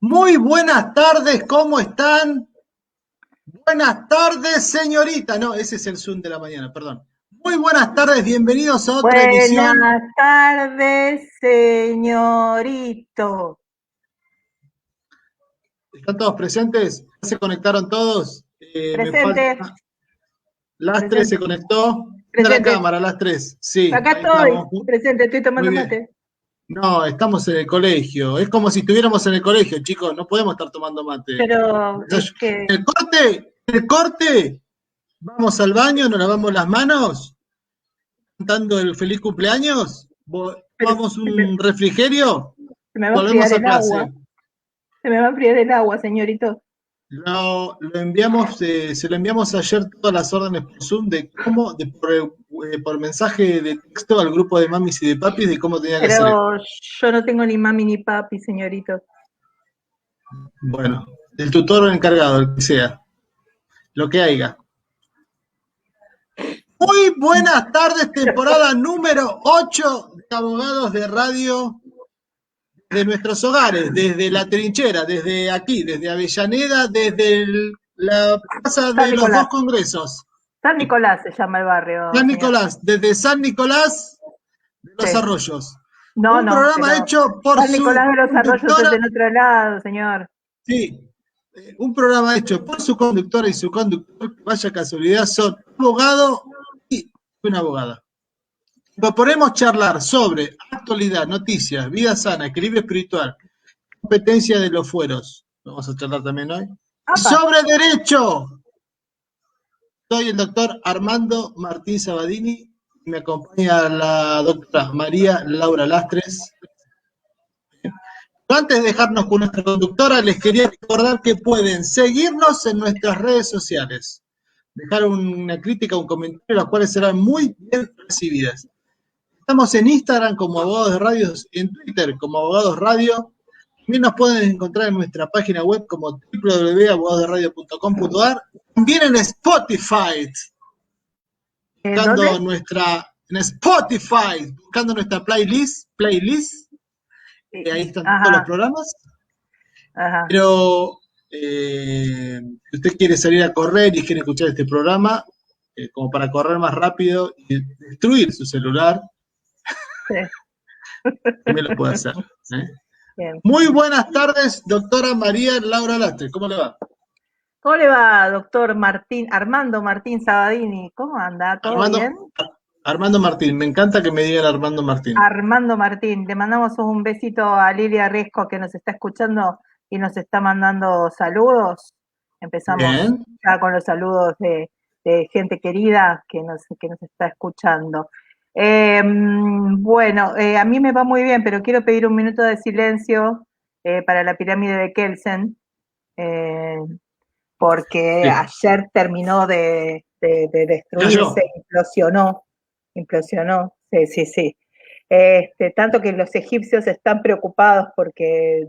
Muy buenas tardes, ¿cómo están? Buenas tardes, señorita. No, ese es el Zoom de la mañana, perdón. Muy buenas tardes, bienvenidos a otra emisión. Buenas tardes, señorito. ¿Están todos presentes? ¿Ya se conectaron todos? Me falta. Presente, Lastre se presente, conectó. Prende la presente. cámara, Lastres. Sí, Acá ahí estoy, estamos. presente, estoy Muy tomando bien. mate. No, estamos en el colegio. Es como si estuviéramos en el colegio, chicos. No podemos estar tomando mate. Pero es que, En el corte, vamos al baño, nos lavamos las manos cantando el feliz cumpleaños, pero tomamos un refrigerio, se me va a enfriar volvemos a el agua. clase. Se me va a enfriar el agua, señorito. Lo enviamos, se lo enviamos ayer todas las órdenes por Zoom de cómo, por mensaje de texto al grupo de mamis y de papis de cómo tenía que hacer esto. Pero yo no tengo ni mami ni papi, señorito. Bueno, el tutor encargado, el que sea, lo que haya. Muy buenas tardes, temporada número 8 de Abogados de Radio de nuestros hogares, desde la trinchera, desde aquí, desde Avellaneda, desde la Plaza San de los Dos Nicolás. Congresos. San Nicolás se llama el barrio, San señor. Nicolás, desde San Nicolás de los Sí. Arroyos. No, Un no, programa pero hecho por San Nicolás su de los Arroyos es conductora, en otro lado, señor. sí, un programa hecho por su conductora y su conductor, que vaya casualidad, son un abogado y una abogada. Proponemos charlar sobre actualidad, noticias, vida sana, equilibrio espiritual, competencia de los fueros. Vamos a charlar también hoy. Y ¡Apa! sobre derecho. Soy el doctor Armando Martín Sabadini. Me acompaña la doctora María Laura Lastres. Antes de dejarnos con nuestra conductora, les quería recordar que pueden seguirnos en nuestras redes sociales. Dejar una crítica, un comentario, las cuales serán muy bien recibidas. Estamos en Instagram como Abogados de Radio, en Twitter como Abogados Radio. También nos pueden encontrar en nuestra página web como www.abogadosderadio.com.ar. También en Spotify, ¿En buscando dónde? en Spotify, buscando nuestra playlist, ahí están todos los Ajá, programas. ajá. Pero si usted quiere salir a correr y quiere escuchar este programa, como para correr más rápido y destruir su celular, Sí, también lo puede hacer. ¿eh? bien. Muy buenas tardes, doctora María Laura Lastre. ¿Cómo le va? ¿Cómo le va, doctor Martín, Armando Martín Sabadini? ¿Cómo anda? ¿Todo bien? Armando, Armando Martín. Me encanta que me digan Armando Martín. Armando Martín, le mandamos un besito a Lilia Riesco que nos está escuchando y nos está mandando saludos. Empezamos Bien. ya con los saludos de gente querida que nos está escuchando. Bueno, a mí me va muy bien, pero quiero pedir un minuto de silencio para la pirámide de Kelsen, eh, porque Sí. ayer terminó de destruirse, Cayó. implosionó, sí, sí, sí. Tanto que los egipcios están preocupados porque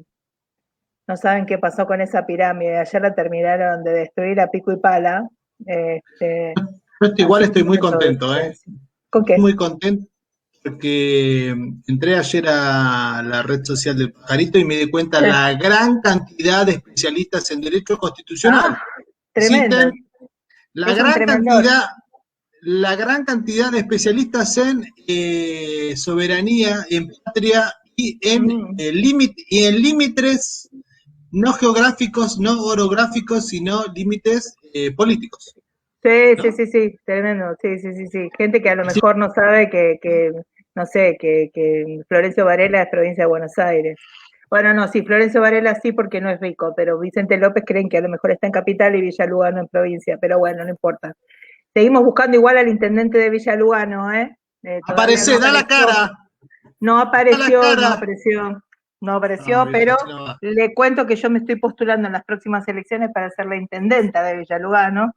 no saben qué pasó con esa pirámide. Ayer la terminaron de destruir a pico y pala. Este, Yo igual Así que estoy un muy momento de contento, ¿eh? silencio. ¿Con qué? Muy contento porque entré ayer a la red social del Pajarito y me di cuenta Sí. la gran cantidad de especialistas en derecho Ah, constitucional. tremendo. Existen la Es un gran tremendor. cantidad, la gran cantidad de especialistas en soberanía, en patria y en Mm. límites no geográficos, no orográficos, sino límites políticos. Sí, sí, ¿No? sí, sí, tremendo. Sí, sí, sí, sí. Gente que a lo Así, mejor no sabe que no sé, que Florencio Varela es provincia de Buenos Aires. Bueno, no, sí, Florencio Varela sí porque no es rico, pero Vicente López creen que a lo mejor está en capital y Villa Lugano en provincia, pero bueno, no importa. Seguimos buscando igual al intendente de Villa Lugano, ¿eh? Todavía no aparece, da la apareció, cara, no da la apareció, no cara. apareció, no No, apareció, mira, pero así no va. le cuento que yo me estoy postulando en las próximas elecciones para ser la intendenta de Villa Lugano.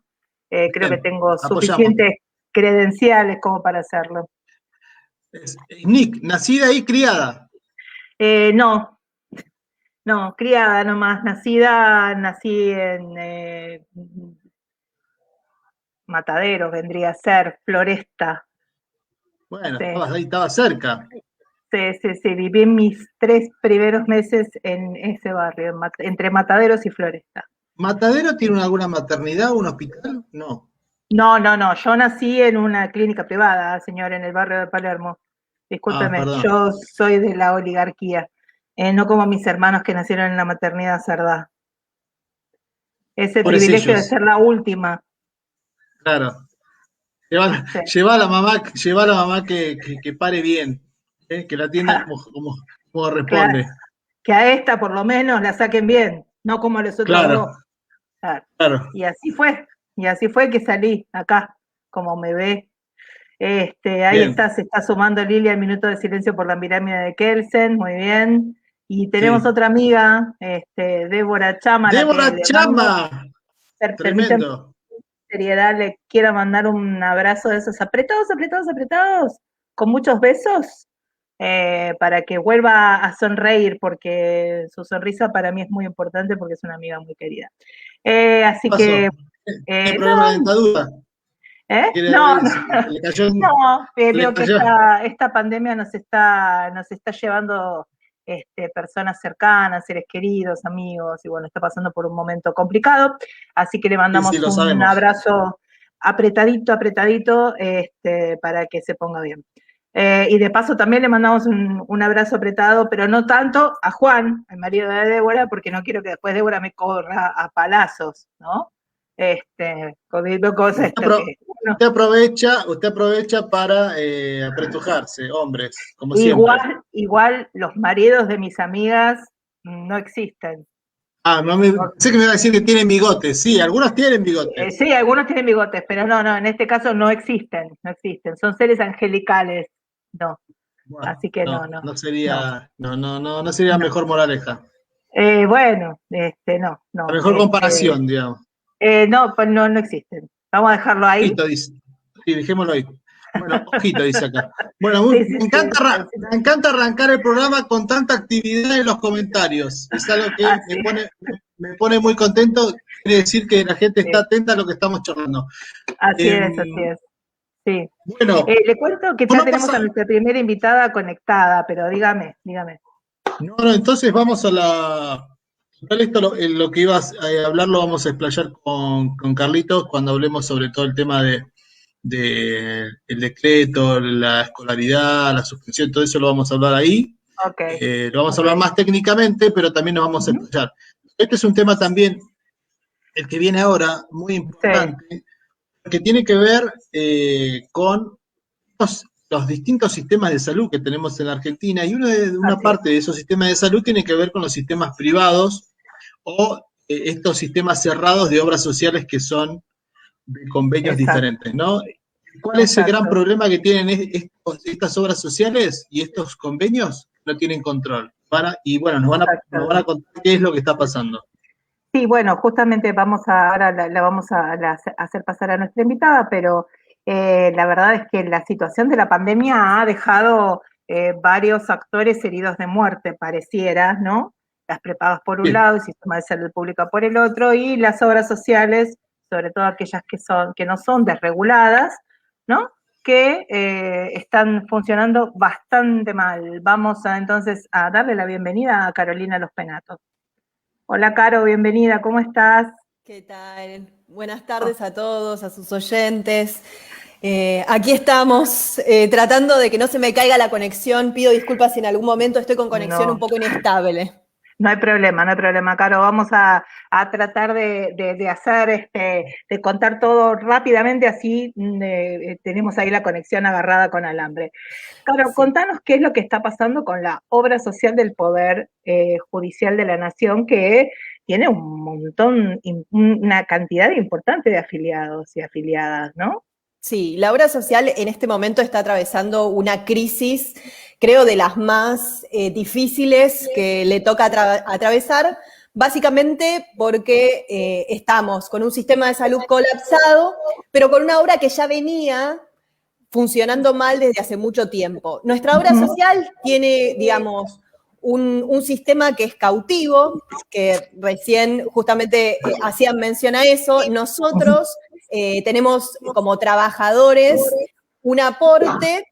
Creo que Bien, tengo apoyamos. suficientes credenciales como para hacerlo. Nick, nacida y criada. No, no, criada nomás, nací en Mataderos, vendría a ser, Floresta. Bueno, Sí. estabas ahí, estaba cerca. Sí, viví mis 3 primeros meses en ese barrio, entre Mataderos y Floresta. ¿Matadero tiene alguna maternidad o un hospital? No. No, yo nací en una clínica privada, señor, en el barrio de Palermo. Discúlpeme, Perdón. yo soy de la oligarquía, no como mis hermanos que nacieron en la maternidad Cerdá. Ese privilegio de ser la última. Claro. Lleva a la mamá que pare bien, que la atienda como corresponde. Que a esta por lo menos la saquen bien, no como a los otros Claro, dos. claro. Y así fue que salí acá, como me ve. Ahí está, se está sumando Lilia al minuto de silencio por la pirámide de Kelsen, muy bien. Y tenemos otra amiga, Débora Chama, ¡Débora Chama! Permíteme Tremendo. seriedad, le quiero mandar un abrazo de esos apretados, con muchos besos, para que vuelva a sonreír, porque su sonrisa para mí es muy importante porque es una amiga muy querida. Así que... ¿Tiene problema de dentadura? Veo que esta pandemia nos está llevando personas cercanas, seres queridos, amigos, y bueno, está pasando por un momento complicado, así que le mandamos un abrazo apretadito, para que se ponga bien. Y de paso también le mandamos un abrazo apretado, pero no tanto a Juan, el marido de Débora, porque no quiero que después Débora me corra a palazos, ¿no? Cosas Usted aprovecha para apretujarse, hombres, como siempre. Igual los maridos de mis amigas no existen. Sé que me iba a decir que tienen bigotes. Sí, algunos tienen bigotes. Sí, algunos tienen bigotes, pero no, en este caso no existen. Son seres angelicales, no. Bueno, así que no. No sería la mejor moraleja. Bueno, no. La mejor comparación, digamos. No existen. Vamos a dejarlo ahí. Ojito, dice. Sí, dejémoslo ahí. Bueno, ojito, dice acá. Bueno, me encanta arrancar el programa con tanta actividad en los comentarios. Es algo que me pone muy contento. Quiere decir que la gente está atenta a lo que estamos charlando. Así es. Sí. Bueno, le cuento que ya tenemos a nuestra primera invitada conectada, pero dígame. No, entonces vamos a la... Esto lo que ibas a hablar lo vamos a explayar con Carlitos cuando hablemos sobre todo el tema de el decreto, la escolaridad, la suspensión, todo eso lo vamos a hablar ahí. Lo vamos a hablar más técnicamente, pero también nos vamos a explayar. Este es un tema también, el que viene ahora, muy importante, que tiene que ver con los distintos sistemas de salud que tenemos en la Argentina, y una parte de esos sistemas de salud tiene que ver con los sistemas privados o estos sistemas cerrados de obras sociales que son de convenios diferentes, ¿no? ¿Cuál es el gran problema que tienen estas obras sociales y estos convenios? No tienen control. Y bueno, nos van a contar qué es lo que está pasando. Sí, bueno, justamente ahora la vamos a hacer pasar a nuestra invitada, pero la verdad es que la situación de la pandemia ha dejado varios actores heridos de muerte, pareciera, ¿no? Las prepagas por un lado, el sistema de salud pública por el otro, y las obras sociales, sobre todo aquellas que no son desreguladas, ¿no? Que están funcionando bastante mal. Vamos entonces a darle la bienvenida a Carolina Los Penatos. Hola, Caro, bienvenida, ¿cómo estás? ¿Qué tal? Buenas tardes a todos, a sus oyentes. Aquí estamos tratando de que no se me caiga la conexión. Pido disculpas si en algún momento estoy con conexión un poco inestable. No hay problema, Caro. Vamos a tratar de hacer, de contar todo rápidamente, así tenemos ahí la conexión agarrada con alambre. Caro, contanos qué es lo que está pasando con la obra social del Poder Judicial de la Nación, que tiene una cantidad importante de afiliados y afiliadas, ¿no? Sí, la obra social en este momento está atravesando una crisis, creo, de las más difíciles que le toca atravesar, básicamente porque estamos con un sistema de salud colapsado, pero con una obra que ya venía funcionando mal desde hace mucho tiempo. Nuestra obra social tiene, digamos, un sistema que es cautivo, que recién justamente hacían mención a eso. Nosotros tenemos como trabajadores un aporte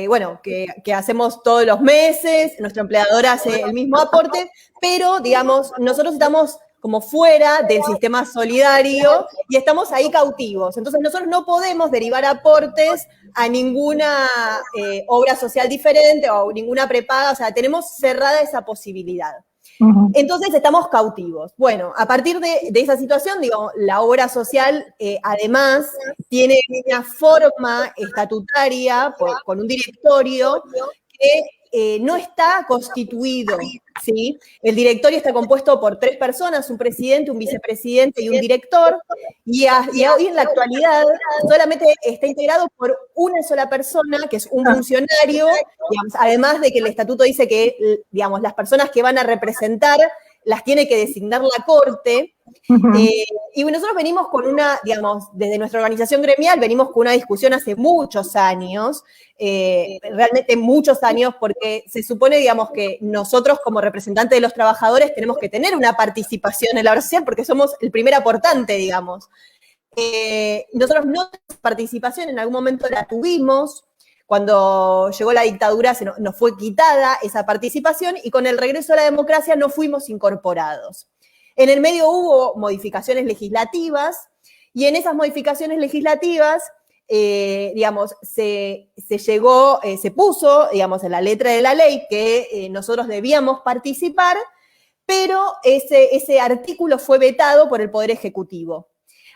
bueno, que hacemos todos los meses, nuestro empleador hace el mismo aporte, pero, digamos, nosotros estamos como fuera del sistema solidario y estamos ahí cautivos. Entonces nosotros no podemos derivar aportes a ninguna obra social diferente o ninguna prepaga, o sea, tenemos cerrada esa posibilidad. Entonces estamos cautivos. Bueno, a partir de esa situación, digo, la obra social además tiene una forma estatutaria con un directorio que no está constituido, ¿sí? El directorio está compuesto por 3 personas, un presidente, un vicepresidente y un director, y hoy en la actualidad solamente está integrado por una sola persona, que es un funcionario, digamos, además de que el estatuto dice que, digamos, las personas que van a representar las tiene que designar la Corte. Y nosotros venimos con una, digamos, desde nuestra organización gremial, venimos con una discusión hace muchos años, realmente muchos años, porque se supone, digamos, que nosotros como representantes de los trabajadores tenemos que tener una participación en la obra social porque somos el primer aportante, digamos. Nosotros no tenemos participación, en algún momento la tuvimos. Cuando llegó la dictadura nos fue quitada esa participación y con el regreso a la democracia no fuimos incorporados. En el medio hubo modificaciones legislativas y en esas modificaciones legislativas, digamos, se puso, digamos, en la letra de la ley que nosotros debíamos participar, pero ese artículo fue vetado por el Poder Ejecutivo.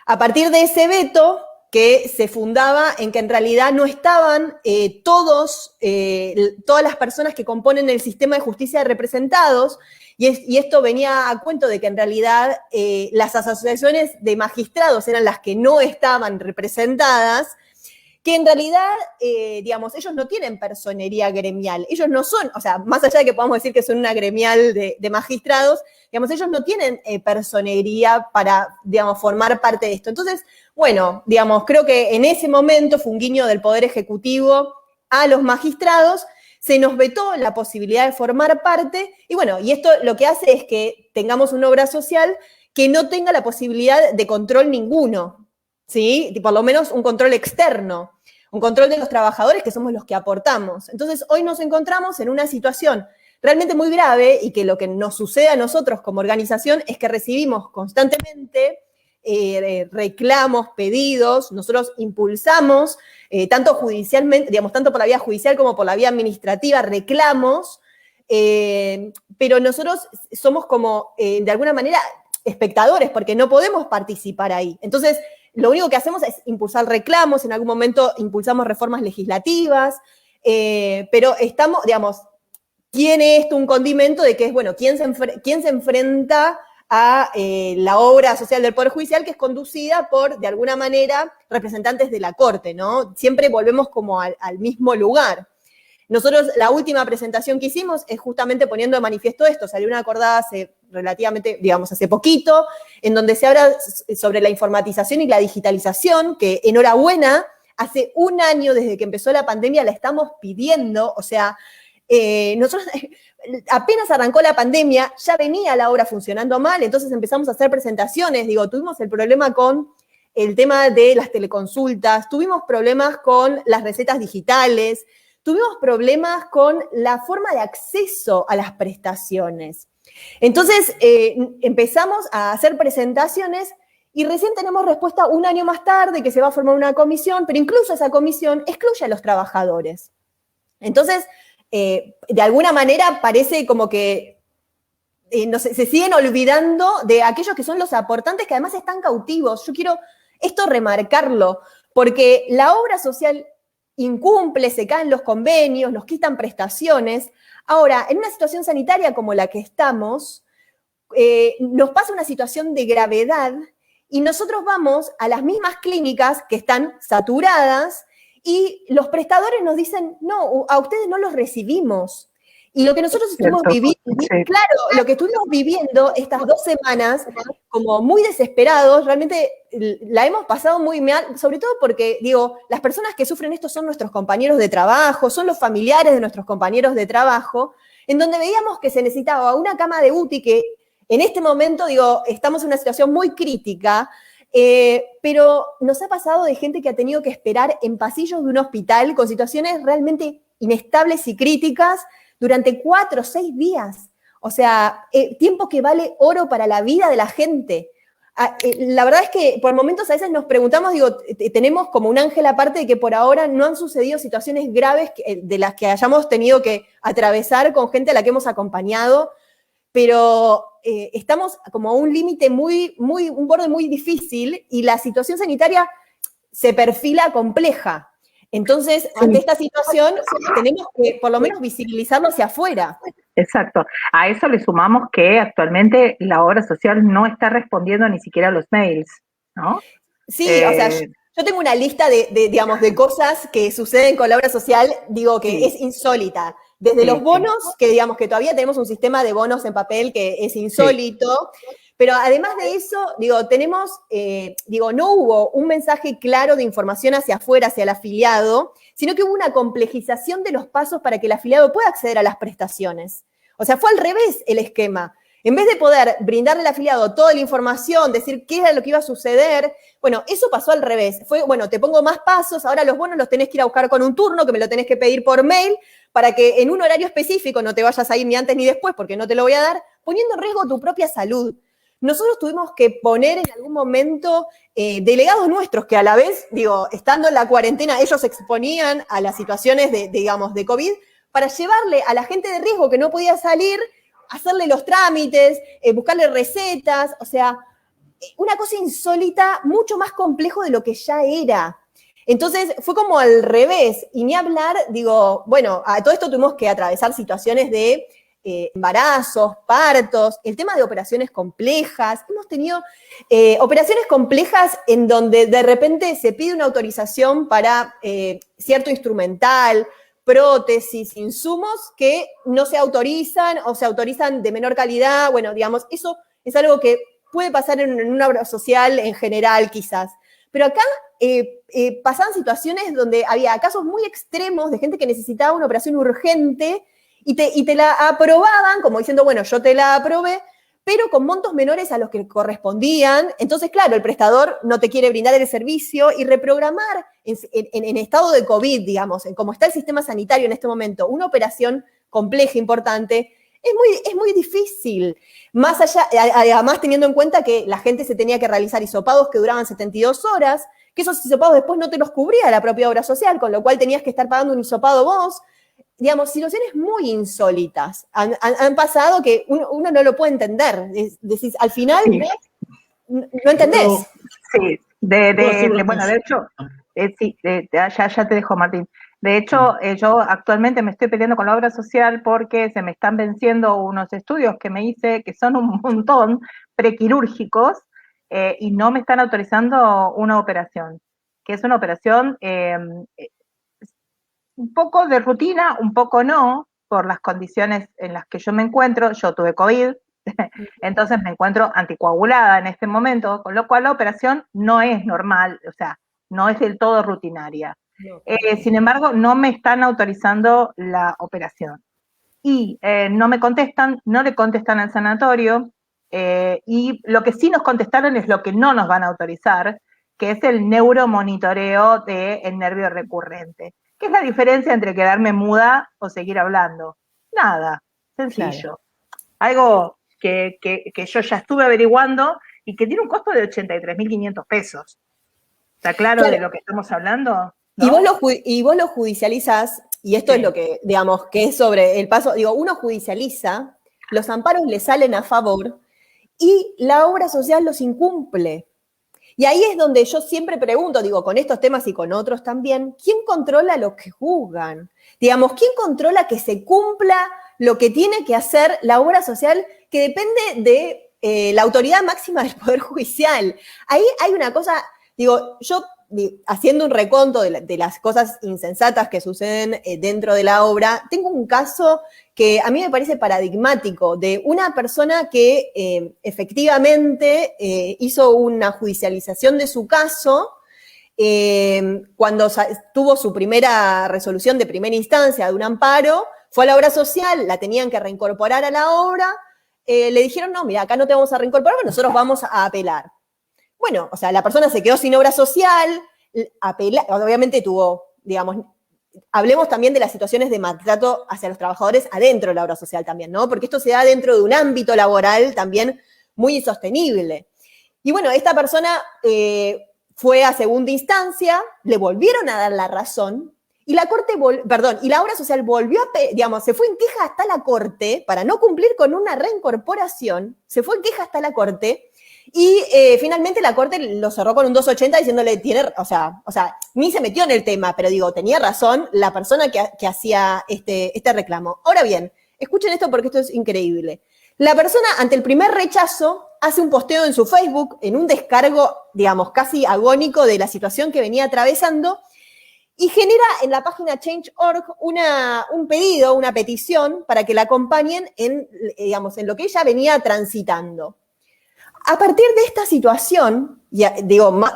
A partir de ese veto, que se fundaba en que en realidad no estaban todas las personas que componen el sistema de justicia representados, y esto venía a cuento de que en realidad las asociaciones de magistrados eran las que no estaban representadas, que en realidad, digamos, ellos no tienen personería gremial, ellos no son, o sea, más allá de que podamos decir que son una gremial de magistrados, digamos, ellos no tienen personería para, digamos, formar parte de esto. Entonces, bueno, digamos, creo que en ese momento fue un guiño del Poder Ejecutivo a los magistrados, se nos vetó la posibilidad de formar parte, y bueno, y esto lo que hace es que tengamos una obra social que no tenga la posibilidad de control ninguno, ¿sí? Por lo menos un control externo, un control de los trabajadores que somos los que aportamos. Entonces, hoy nos encontramos en una situación realmente muy grave y que lo que nos sucede a nosotros como organización es que recibimos constantemente reclamos, pedidos, nosotros impulsamos, tanto judicialmente, digamos, tanto por la vía judicial como por la vía administrativa, reclamos, pero nosotros somos como, de alguna manera, espectadores, porque no podemos participar ahí. Entonces, lo único que hacemos es impulsar reclamos, en algún momento impulsamos reformas legislativas, pero estamos, digamos, tiene esto un condimento de que es, bueno, ¿quién se enfrenta a la obra social del Poder Judicial, que es conducida por, de alguna manera, representantes de la Corte, ¿no? Siempre volvemos como al mismo lugar. Nosotros, la última presentación que hicimos es justamente poniendo de manifiesto esto, salió una acordada hace relativamente, digamos, hace poquito, en donde se habla sobre la informatización y la digitalización, que enhorabuena, hace un año desde que empezó la pandemia la estamos pidiendo, o sea, nosotros apenas arrancó la pandemia, ya venía la obra funcionando mal, entonces empezamos a hacer presentaciones, digo, tuvimos el problema con el tema de las teleconsultas, tuvimos problemas con las recetas digitales, tuvimos problemas con la forma de acceso a las prestaciones. Entonces empezamos a hacer presentaciones y recién tenemos respuesta un año más tarde que se va a formar una comisión, pero incluso esa comisión excluye a los trabajadores. Entonces, de alguna manera parece como que no sé, se siguen olvidando de aquellos que son los aportantes que además están cautivos. Yo quiero esto remarcarlo, porque la obra social incumple, se caen los convenios, nos quitan prestaciones. Ahora, en una situación sanitaria como la que estamos, nos pasa una situación de gravedad y nosotros vamos a las mismas clínicas que están saturadas y los prestadores nos dicen, no, a ustedes no los recibimos. Y lo que nosotros estuvimos viviendo, claro, lo que estuvimos viviendo estas 2 semanas, como muy desesperados, realmente la hemos pasado muy mal, sobre todo porque, digo, las personas que sufren esto son nuestros compañeros de trabajo, son los familiares de nuestros compañeros de trabajo, en donde veíamos que se necesitaba una cama de UTI, que en este momento, digo, estamos en una situación muy crítica, Pero nos ha pasado de gente que ha tenido que esperar en pasillos de un hospital con situaciones realmente inestables y críticas durante 4 o 6 días. O sea, tiempo que vale oro para la vida de la gente. La verdad es que por momentos a veces nos preguntamos, digo, tenemos como un ángel aparte de que por ahora no han sucedido situaciones graves de las que hayamos tenido que atravesar con gente a la que hemos acompañado, pero estamos como a un límite un borde muy difícil y la situación sanitaria se perfila compleja. Entonces, ante esta situación, tenemos que por lo menos visibilizarlo hacia afuera. Exacto. A eso le sumamos que actualmente la obra social no está respondiendo ni siquiera a los mails, ¿no? Sí, o sea, yo tengo una lista digamos, de cosas que suceden con la obra social, digo que sí. es insólita. Desde los bonos, que digamos que todavía tenemos un sistema de bonos en papel que es insólito, pero además de eso, digo, tenemos, no hubo un mensaje claro de información hacia afuera, hacia el afiliado, sino que hubo una complejización de los pasos para que el afiliado pueda acceder a las prestaciones. O sea, fue al revés el esquema. En vez de poder brindarle al afiliado toda la información, decir qué era lo que iba a suceder, bueno, eso pasó al revés. Fue, bueno, te pongo más pasos, ahora los bonos los tenés que ir a buscar con un turno, que me lo tenés que pedir por mail, para que en un horario específico no te vayas a ir ni antes ni después, porque no te lo voy a dar, poniendo en riesgo tu propia salud. Nosotros tuvimos que poner en algún momento delegados nuestros, que a la vez, digo, estando en la cuarentena, ellos se exponían a las situaciones de COVID, para llevarle a la gente de riesgo que no podía salir, hacerle los trámites, buscarle recetas, o sea, una cosa insólita, mucho más complejo de lo que ya era. Entonces, fue como al revés, y ni hablar, digo, bueno, a todo esto tuvimos que atravesar situaciones de embarazos, partos, el tema de operaciones complejas. Hemos tenido operaciones complejas en donde de repente se pide una autorización para cierto instrumental, prótesis, insumos que no se autorizan o se autorizan de menor calidad. Bueno, digamos, eso es algo que puede pasar en una obra social en general quizás. Pero acá pasaban situaciones donde había casos muy extremos de gente que necesitaba una operación urgente y te la aprobaban, como diciendo, bueno, yo te la aprobé, pero con montos menores a los que correspondían. Entonces, claro, el prestador no te quiere brindar el servicio y reprogramar en estado de COVID, digamos, en cómo está el sistema sanitario en este momento, una operación compleja, importante, es muy difícil. Más allá, además teniendo en cuenta que la gente se tenía que realizar hisopados que duraban 72 horas, que esos hisopados después no te los cubría la propia obra social, con lo cual tenías que estar pagando un hisopado vos. Digamos, situaciones muy insólitas han pasado que uno no lo puede entender. Decís, al final, no entendés. Sí, bueno, de hecho, ya te dejo, Martín. De hecho, yo actualmente me estoy peleando con la obra social porque se me están venciendo unos estudios que me hice, que son un montón, prequirúrgicos, y no me están autorizando una operación, que es una operación un poco de rutina, un poco no, por las condiciones en las que yo me encuentro. Yo tuve COVID, entonces me encuentro anticoagulada en este momento, con lo cual la operación no es normal, o sea, no es del todo rutinaria. Sin embargo, no me están autorizando la operación. Y no me contestan, no le contestan al sanatorio, y lo que sí nos contestaron es lo que no nos van a autorizar, que es el neuromonitoreo del nervio recurrente. ¿Qué es la diferencia entre quedarme muda o seguir hablando? Nada, sencillo. Claro. Algo que yo ya estuve averiguando y que tiene un costo de 83.500 pesos. ¿Está claro de lo que estamos hablando? ¿No? Y vos lo judicializás, y esto es lo que, digamos, que es sobre el paso, digo, uno judicializa, los amparos le salen a favor y la obra social los incumple. Y ahí es donde yo siempre pregunto, digo, con estos temas y con otros también, ¿quién controla lo que juzgan? Digamos, ¿quién controla que se cumpla lo que tiene que hacer la obra social que depende de la autoridad máxima del Poder Judicial? Ahí hay una cosa, digo, yo haciendo un reconto de las cosas insensatas que suceden dentro de la obra, tengo un caso que a mí me parece paradigmático, de una persona que efectivamente hizo una judicialización de su caso cuando tuvo su primera resolución de primera instancia de un amparo, fue a la obra social, la tenían que reincorporar a la obra, le dijeron, no, mira, acá no te vamos a reincorporar, nosotros vamos a apelar. bueno, o sea, la persona se quedó sin obra social, obviamente tuvo, digamos, hablemos también de las situaciones de maltrato hacia los trabajadores adentro de la obra social también, ¿no? Porque esto se da dentro de un ámbito laboral también muy insostenible. Y bueno, esta persona fue a segunda instancia, le volvieron a dar la razón, y la corte, y la obra social volvió digamos, se fue en queja hasta la corte, para no cumplir con una reincorporación, se fue en queja hasta la corte, y finalmente la corte lo cerró con un 280 diciéndole, o sea, ni se metió en el tema, pero digo, tenía razón la persona que hacía este reclamo. Ahora bien, escuchen esto porque esto es increíble. La persona, ante el primer rechazo, hace un posteo en su Facebook, en un descargo, digamos, casi agónico de la situación que venía atravesando, y genera en la página Change.org un pedido, una petición, para que la acompañen en, digamos, en lo que ella venía transitando. A partir de esta situación, y además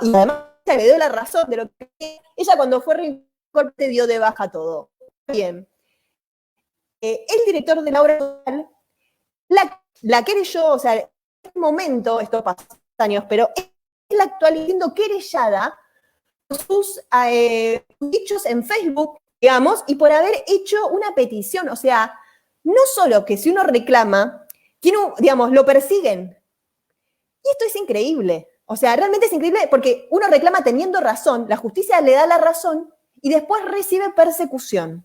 me dio la razón de lo que ella cuando fue reincorporada dio de baja todo. Bien. El director de la obra social la querelló, o sea, en este momento, esto pasó años, pero es la actual siendo querellada por sus dichos en Facebook, digamos, y por haber hecho una petición. O sea, no solo que si uno reclama, digamos, lo persiguen. Y esto es increíble. O sea, realmente es increíble porque uno reclama teniendo razón, la justicia le da la razón y después recibe persecución.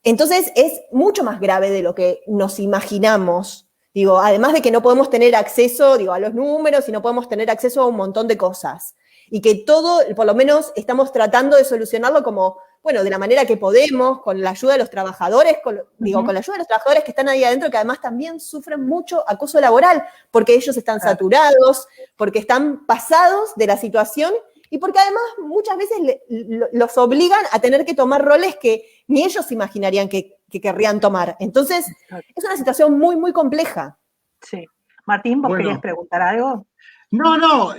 Entonces es mucho más grave de lo que nos imaginamos. Digo, además de que no podemos tener acceso, a los números y no podemos tener acceso a un montón de cosas. Y que todo, por lo menos, estamos tratando de solucionarlo como, bueno, de la manera que podemos, con la ayuda de los trabajadores, con la ayuda de los trabajadores que están ahí adentro, que además también sufren mucho acoso laboral, porque ellos están saturados, porque están pasados de la situación y porque además muchas veces los obligan a tener que tomar roles que ni ellos imaginarían que querrían tomar. Entonces, es una situación muy, muy compleja. Sí. Martín, ¿vos querías preguntar algo? No,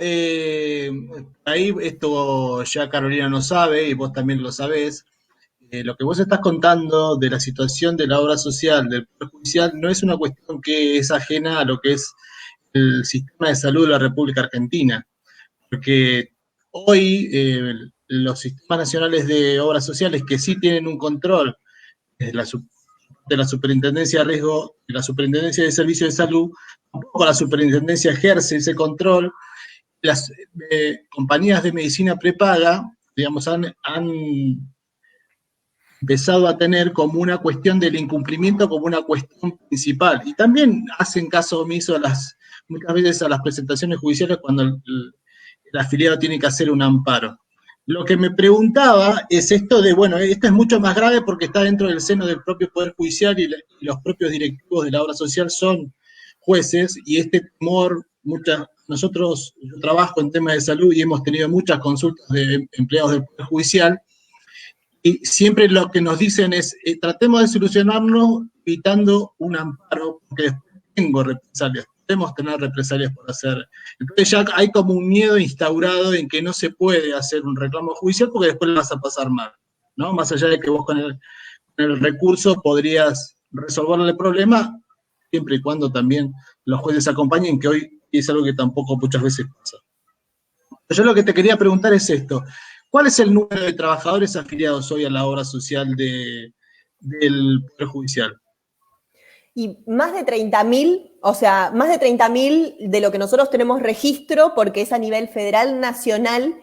ahí esto ya Carolina no sabe y vos también lo sabés. Lo que vos estás contando de la situación de la obra social, del Poder Judicial, no es una cuestión que es ajena a lo que es el sistema de salud de la República Argentina. Porque hoy los sistemas nacionales de obras sociales que sí tienen un control de la Superintendencia de Riesgo, de la Superintendencia de Servicios de Salud, tampoco la Superintendencia ejerce ese control. Las compañías de medicina prepaga, digamos, han empezado a tener como una cuestión del incumplimiento como una cuestión principal. Y también hacen caso omiso muchas veces a las presentaciones judiciales cuando el afiliado tiene que hacer un amparo. Lo que me preguntaba es esto de, bueno, esto es mucho más grave porque está dentro del seno del propio Poder Judicial y los propios directivos de la obra social son jueces y este temor, yo trabajo en temas de salud y hemos tenido muchas consultas de empleados del Poder Judicial y siempre lo que nos dicen es, tratemos de solucionarlo evitando un amparo porque después tengo represalias. Podemos tener represalias por hacer. Entonces ya hay como un miedo instaurado en que no se puede hacer un reclamo judicial porque después le vas a pasar mal, ¿no? Más allá de que vos con el recurso podrías resolverle el problema, siempre y cuando también los jueces acompañen, que hoy es algo que tampoco muchas veces pasa. Yo lo que te quería preguntar es esto. ¿Cuál es el número de trabajadores afiliados hoy a la obra social del Poder Judicial? Y más de 30.000, o sea, más de 30.000 de lo que nosotros tenemos registro, porque es a nivel federal, nacional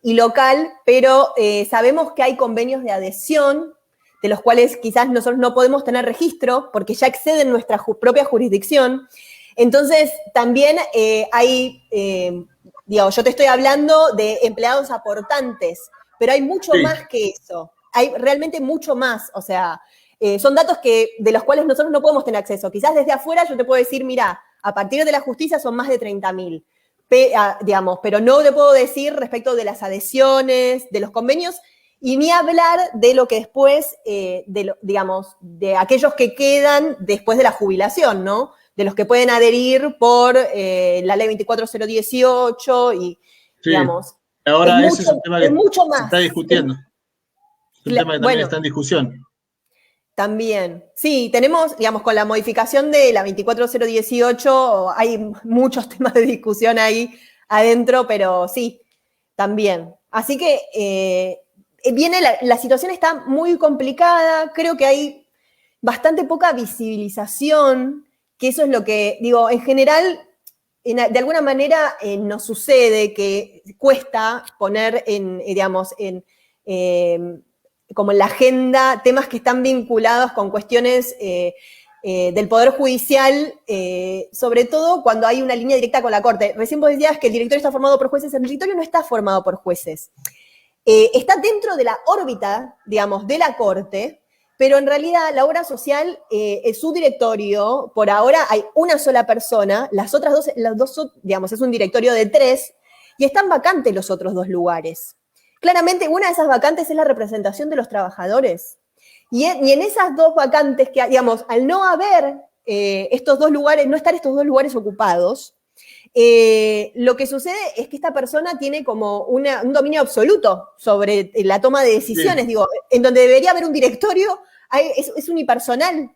y local, pero sabemos que hay convenios de adhesión, de los cuales quizás nosotros no podemos tener registro, porque ya exceden nuestra propia jurisdicción. Entonces, también hay, yo te estoy hablando de empleados aportantes, pero hay mucho más que eso. Hay realmente mucho más, o sea, son datos de los cuales nosotros no podemos tener acceso. Quizás desde afuera yo te puedo decir, mira, a partir de la justicia son más de 30.000, digamos, pero no te puedo decir respecto de las adhesiones, de los convenios, y ni hablar de lo que después, de aquellos que quedan después de la jubilación, ¿no? De los que pueden adherir por la ley 24018 y, digamos. Ahora ese es un tema que se está discutiendo. Es un tema que también está en discusión. También. Sí, tenemos, digamos, con la modificación de la 24018, hay muchos temas de discusión ahí adentro, pero sí, también. Así que la situación está muy complicada, creo que hay bastante poca visibilización, que eso es lo que, digo, en general, de alguna manera nos sucede que cuesta poner digamos, como en la agenda temas que están vinculados con cuestiones del Poder Judicial, sobre todo cuando hay una línea directa con la Corte. Recién vos decías que el directorio está formado por jueces, el directorio no está formado por jueces. Está dentro de la órbita, digamos, de la Corte, pero en realidad la obra social, su directorio, por ahora hay una sola persona, las dos, digamos, es un directorio de 3, y están vacantes los otros 2 lugares. Claramente, una de esas vacantes es la representación de los trabajadores. Y en esas 2 vacantes, que, digamos, al no haber estos 2 lugares, no estar estos 2 lugares ocupados, lo que sucede es que esta persona tiene como un dominio absoluto sobre la toma de decisiones, digo, en donde debería haber un directorio, es unipersonal.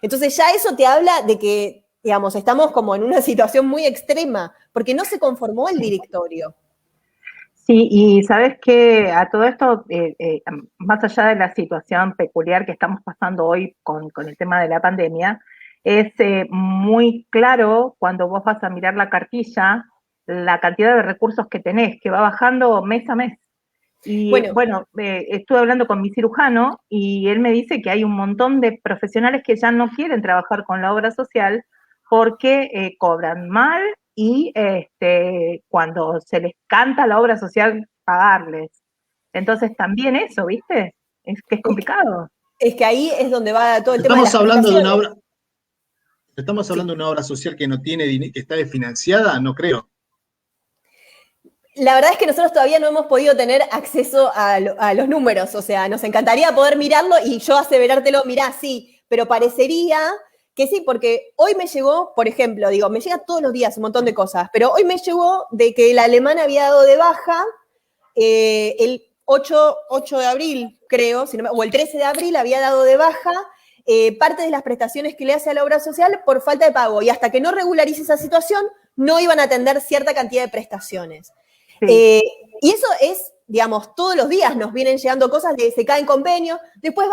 Entonces ya eso te habla de que, digamos, estamos como en una situación muy extrema, porque no se conformó el directorio. Sí, y sabes que a todo esto, más allá de la situación peculiar que estamos pasando hoy con el tema de la pandemia, es muy claro cuando vos vas a mirar la cartilla, la cantidad de recursos que tenés, que va bajando mes a mes. Y bueno, estuve hablando con mi cirujano y él me dice que hay un montón de profesionales que ya no quieren trabajar con la obra social porque cobran mal y cuando se les canta la obra social, pagarles. Entonces también eso, ¿viste? Es que es complicado. Es que ahí es donde va todo el tema de las Estamos hablando de una obra, prestaciones. estamos hablando de una obra social que no tiene dinero, que está desfinanciada, no creo. La verdad es que nosotros todavía no hemos podido tener acceso a los números, o sea, nos encantaría poder mirarlo y yo aseverártelo, mirá, sí, pero parecería que sí, porque hoy me llegó, por ejemplo, digo, me llega todos los días un montón de cosas, pero hoy me llegó de que el alemán había dado de baja el 8 de abril, creo, o el 13 de abril había dado de baja parte de las prestaciones que le hace a la obra social por falta de pago, y hasta que no regularice esa situación, no iban a atender cierta cantidad de prestaciones. Sí. Y eso es, digamos, todos los días nos vienen llegando cosas de se caen convenios, después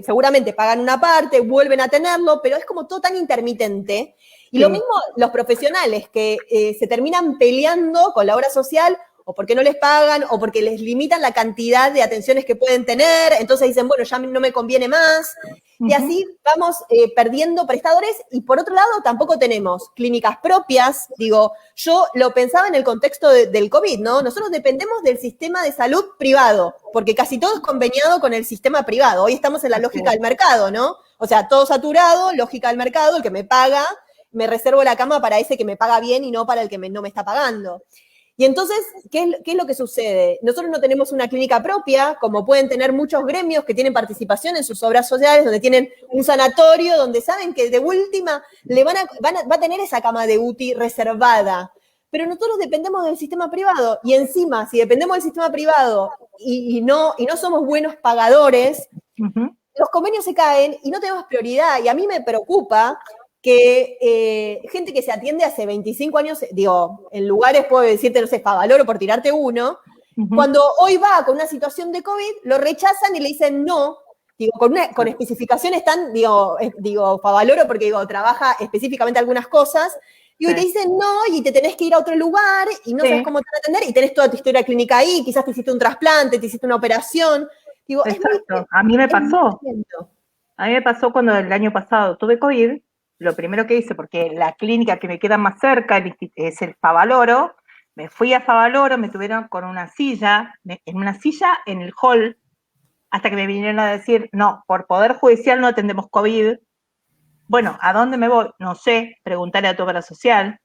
seguramente pagan una parte, vuelven a tenerlo, pero es como todo tan intermitente. Y lo mismo los profesionales que se terminan peleando con la obra social o porque no les pagan o porque les limitan la cantidad de atenciones que pueden tener, entonces dicen, bueno, ya no me conviene más. Y así vamos perdiendo prestadores y por otro lado tampoco tenemos clínicas propias. Digo, yo lo pensaba en el contexto del COVID, ¿no? Nosotros dependemos del sistema de salud privado, porque casi todo es conveniado con el sistema privado. Hoy estamos en la lógica del mercado, ¿no? O sea, todo saturado, lógica del mercado, el que me paga, me reservo la cama para ese que me paga bien y no para el que no me está pagando. Y entonces, ¿qué es lo que sucede? Nosotros no tenemos una clínica propia, como pueden tener muchos gremios que tienen participación en sus obras sociales, donde tienen un sanatorio, donde saben que de última va a tener esa cama de UTI reservada. Pero nosotros dependemos del sistema privado, y encima, si dependemos del sistema privado y no somos buenos pagadores, los convenios se caen y no tenemos prioridad. Y a mí me preocupa que gente que se atiende hace 25 años, digo, en lugares, puedo decirte, no sé, Favaloro por tirarte uno, cuando hoy va con una situación de COVID, lo rechazan y le dicen no, digo, con especificaciones tan, digo, Favaloro porque, digo, trabaja específicamente algunas cosas, digo, y te dicen no, y te tenés que ir a otro lugar, y no sabes cómo te van a atender, y tenés toda tu historia clínica ahí, quizás te hiciste un trasplante, te hiciste una operación, digo, exacto. A mí me pasó. A mí me pasó cuando el año pasado tuve COVID. Lo primero que hice, porque la clínica que me queda más cerca es el Favaloro, me fui a Favaloro, me tuvieron con una silla en el hall, hasta que me vinieron a decir, no, por Poder Judicial no atendemos COVID. Bueno, ¿a dónde me voy? No sé, preguntarle a tu obra social.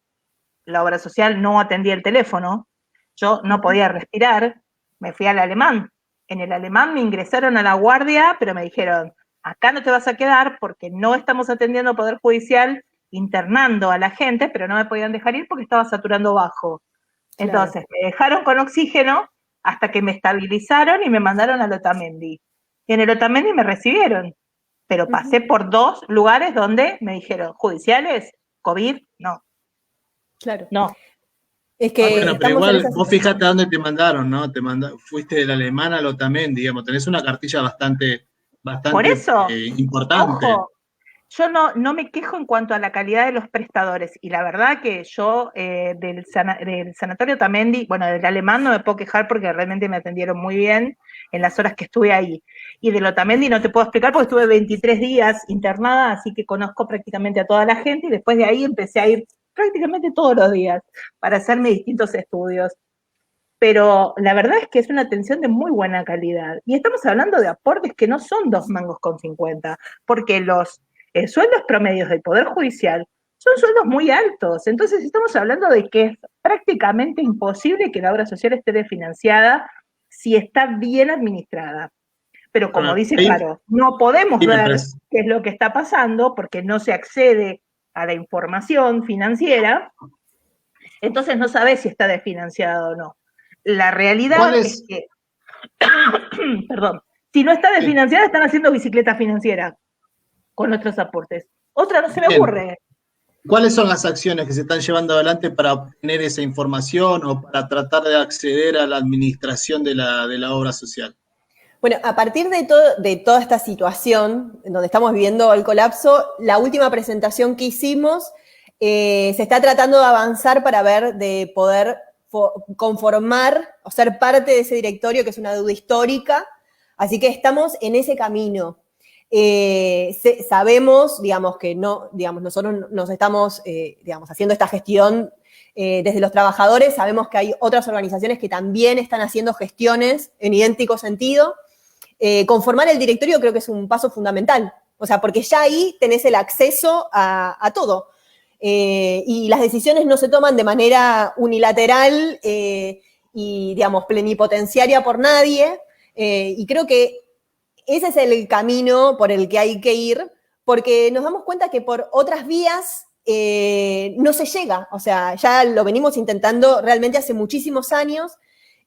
La obra social no atendía el teléfono, yo no podía respirar, me fui al alemán. En el alemán me ingresaron a la guardia, pero me dijeron, acá no te vas a quedar porque no estamos atendiendo Poder Judicial internando a la gente, pero no me podían dejar ir porque estaba saturando bajo. Claro. Entonces, me dejaron con oxígeno hasta que me estabilizaron y me mandaron al Otamendi. Y en el Otamendi me recibieron, pero pasé por 2 lugares donde me dijeron, judiciales, COVID, no. Claro. No. Es que Bueno, pero estamos en igual esa vos fijate a dónde te mandaron, ¿no? Fuiste del alemán al Otamendi, digamos, tenés una cartilla bastante, Por bastante eso, importante. ojo, yo no me quejo en cuanto a la calidad de los prestadores, y la verdad que yo del Sanatorio Tamendi, bueno, del alemán no me puedo quejar porque realmente me atendieron muy bien en las horas que estuve ahí. Y del Otamendi no te puedo explicar porque estuve 23 días internada, así que conozco prácticamente a toda la gente, y después de ahí empecé a ir prácticamente todos los días para hacerme distintos estudios. Pero la verdad es que es una atención de muy buena calidad. Y estamos hablando de aportes que no son 2,50 mangos, porque los sueldos promedios del Poder Judicial son sueldos muy altos. Entonces estamos hablando de que es prácticamente imposible que la obra social esté desfinanciada si está bien administrada. Pero como Bueno, dice ahí Caro, no podemos sí me ver parece. qué es lo que está pasando porque no se accede a la información financiera, entonces no sabes si está desfinanciado o no. La ¿Cuál realidad es es? que, perdón, si no está Sí, desfinanciada, están haciendo bicicleta financiera con nuestros aportes. Otra no se me bien. ocurre. ¿Cuáles son las acciones que se están llevando adelante para obtener esa información o para tratar de acceder a la administración de la obra social? Bueno, a partir de toda esta situación en donde estamos viviendo el colapso, la última presentación que hicimos se está tratando de avanzar para ver de poder conformar o ser parte de ese directorio, que es una deuda histórica. Así que estamos en ese camino. Sabemos, digamos, que no, digamos, nosotros nos estamos, digamos, haciendo esta gestión desde los trabajadores. Sabemos que hay otras organizaciones que también están haciendo gestiones en idéntico sentido. Conformar el directorio creo que es un paso fundamental, o sea, porque ya ahí tenés el acceso a todo. Y las decisiones no se toman de manera unilateral y, digamos, plenipotenciaria por nadie. Y creo que ese es el camino por el que hay que ir, porque nos damos cuenta que por otras vías no se llega. O sea, ya lo venimos intentando realmente hace muchísimos años.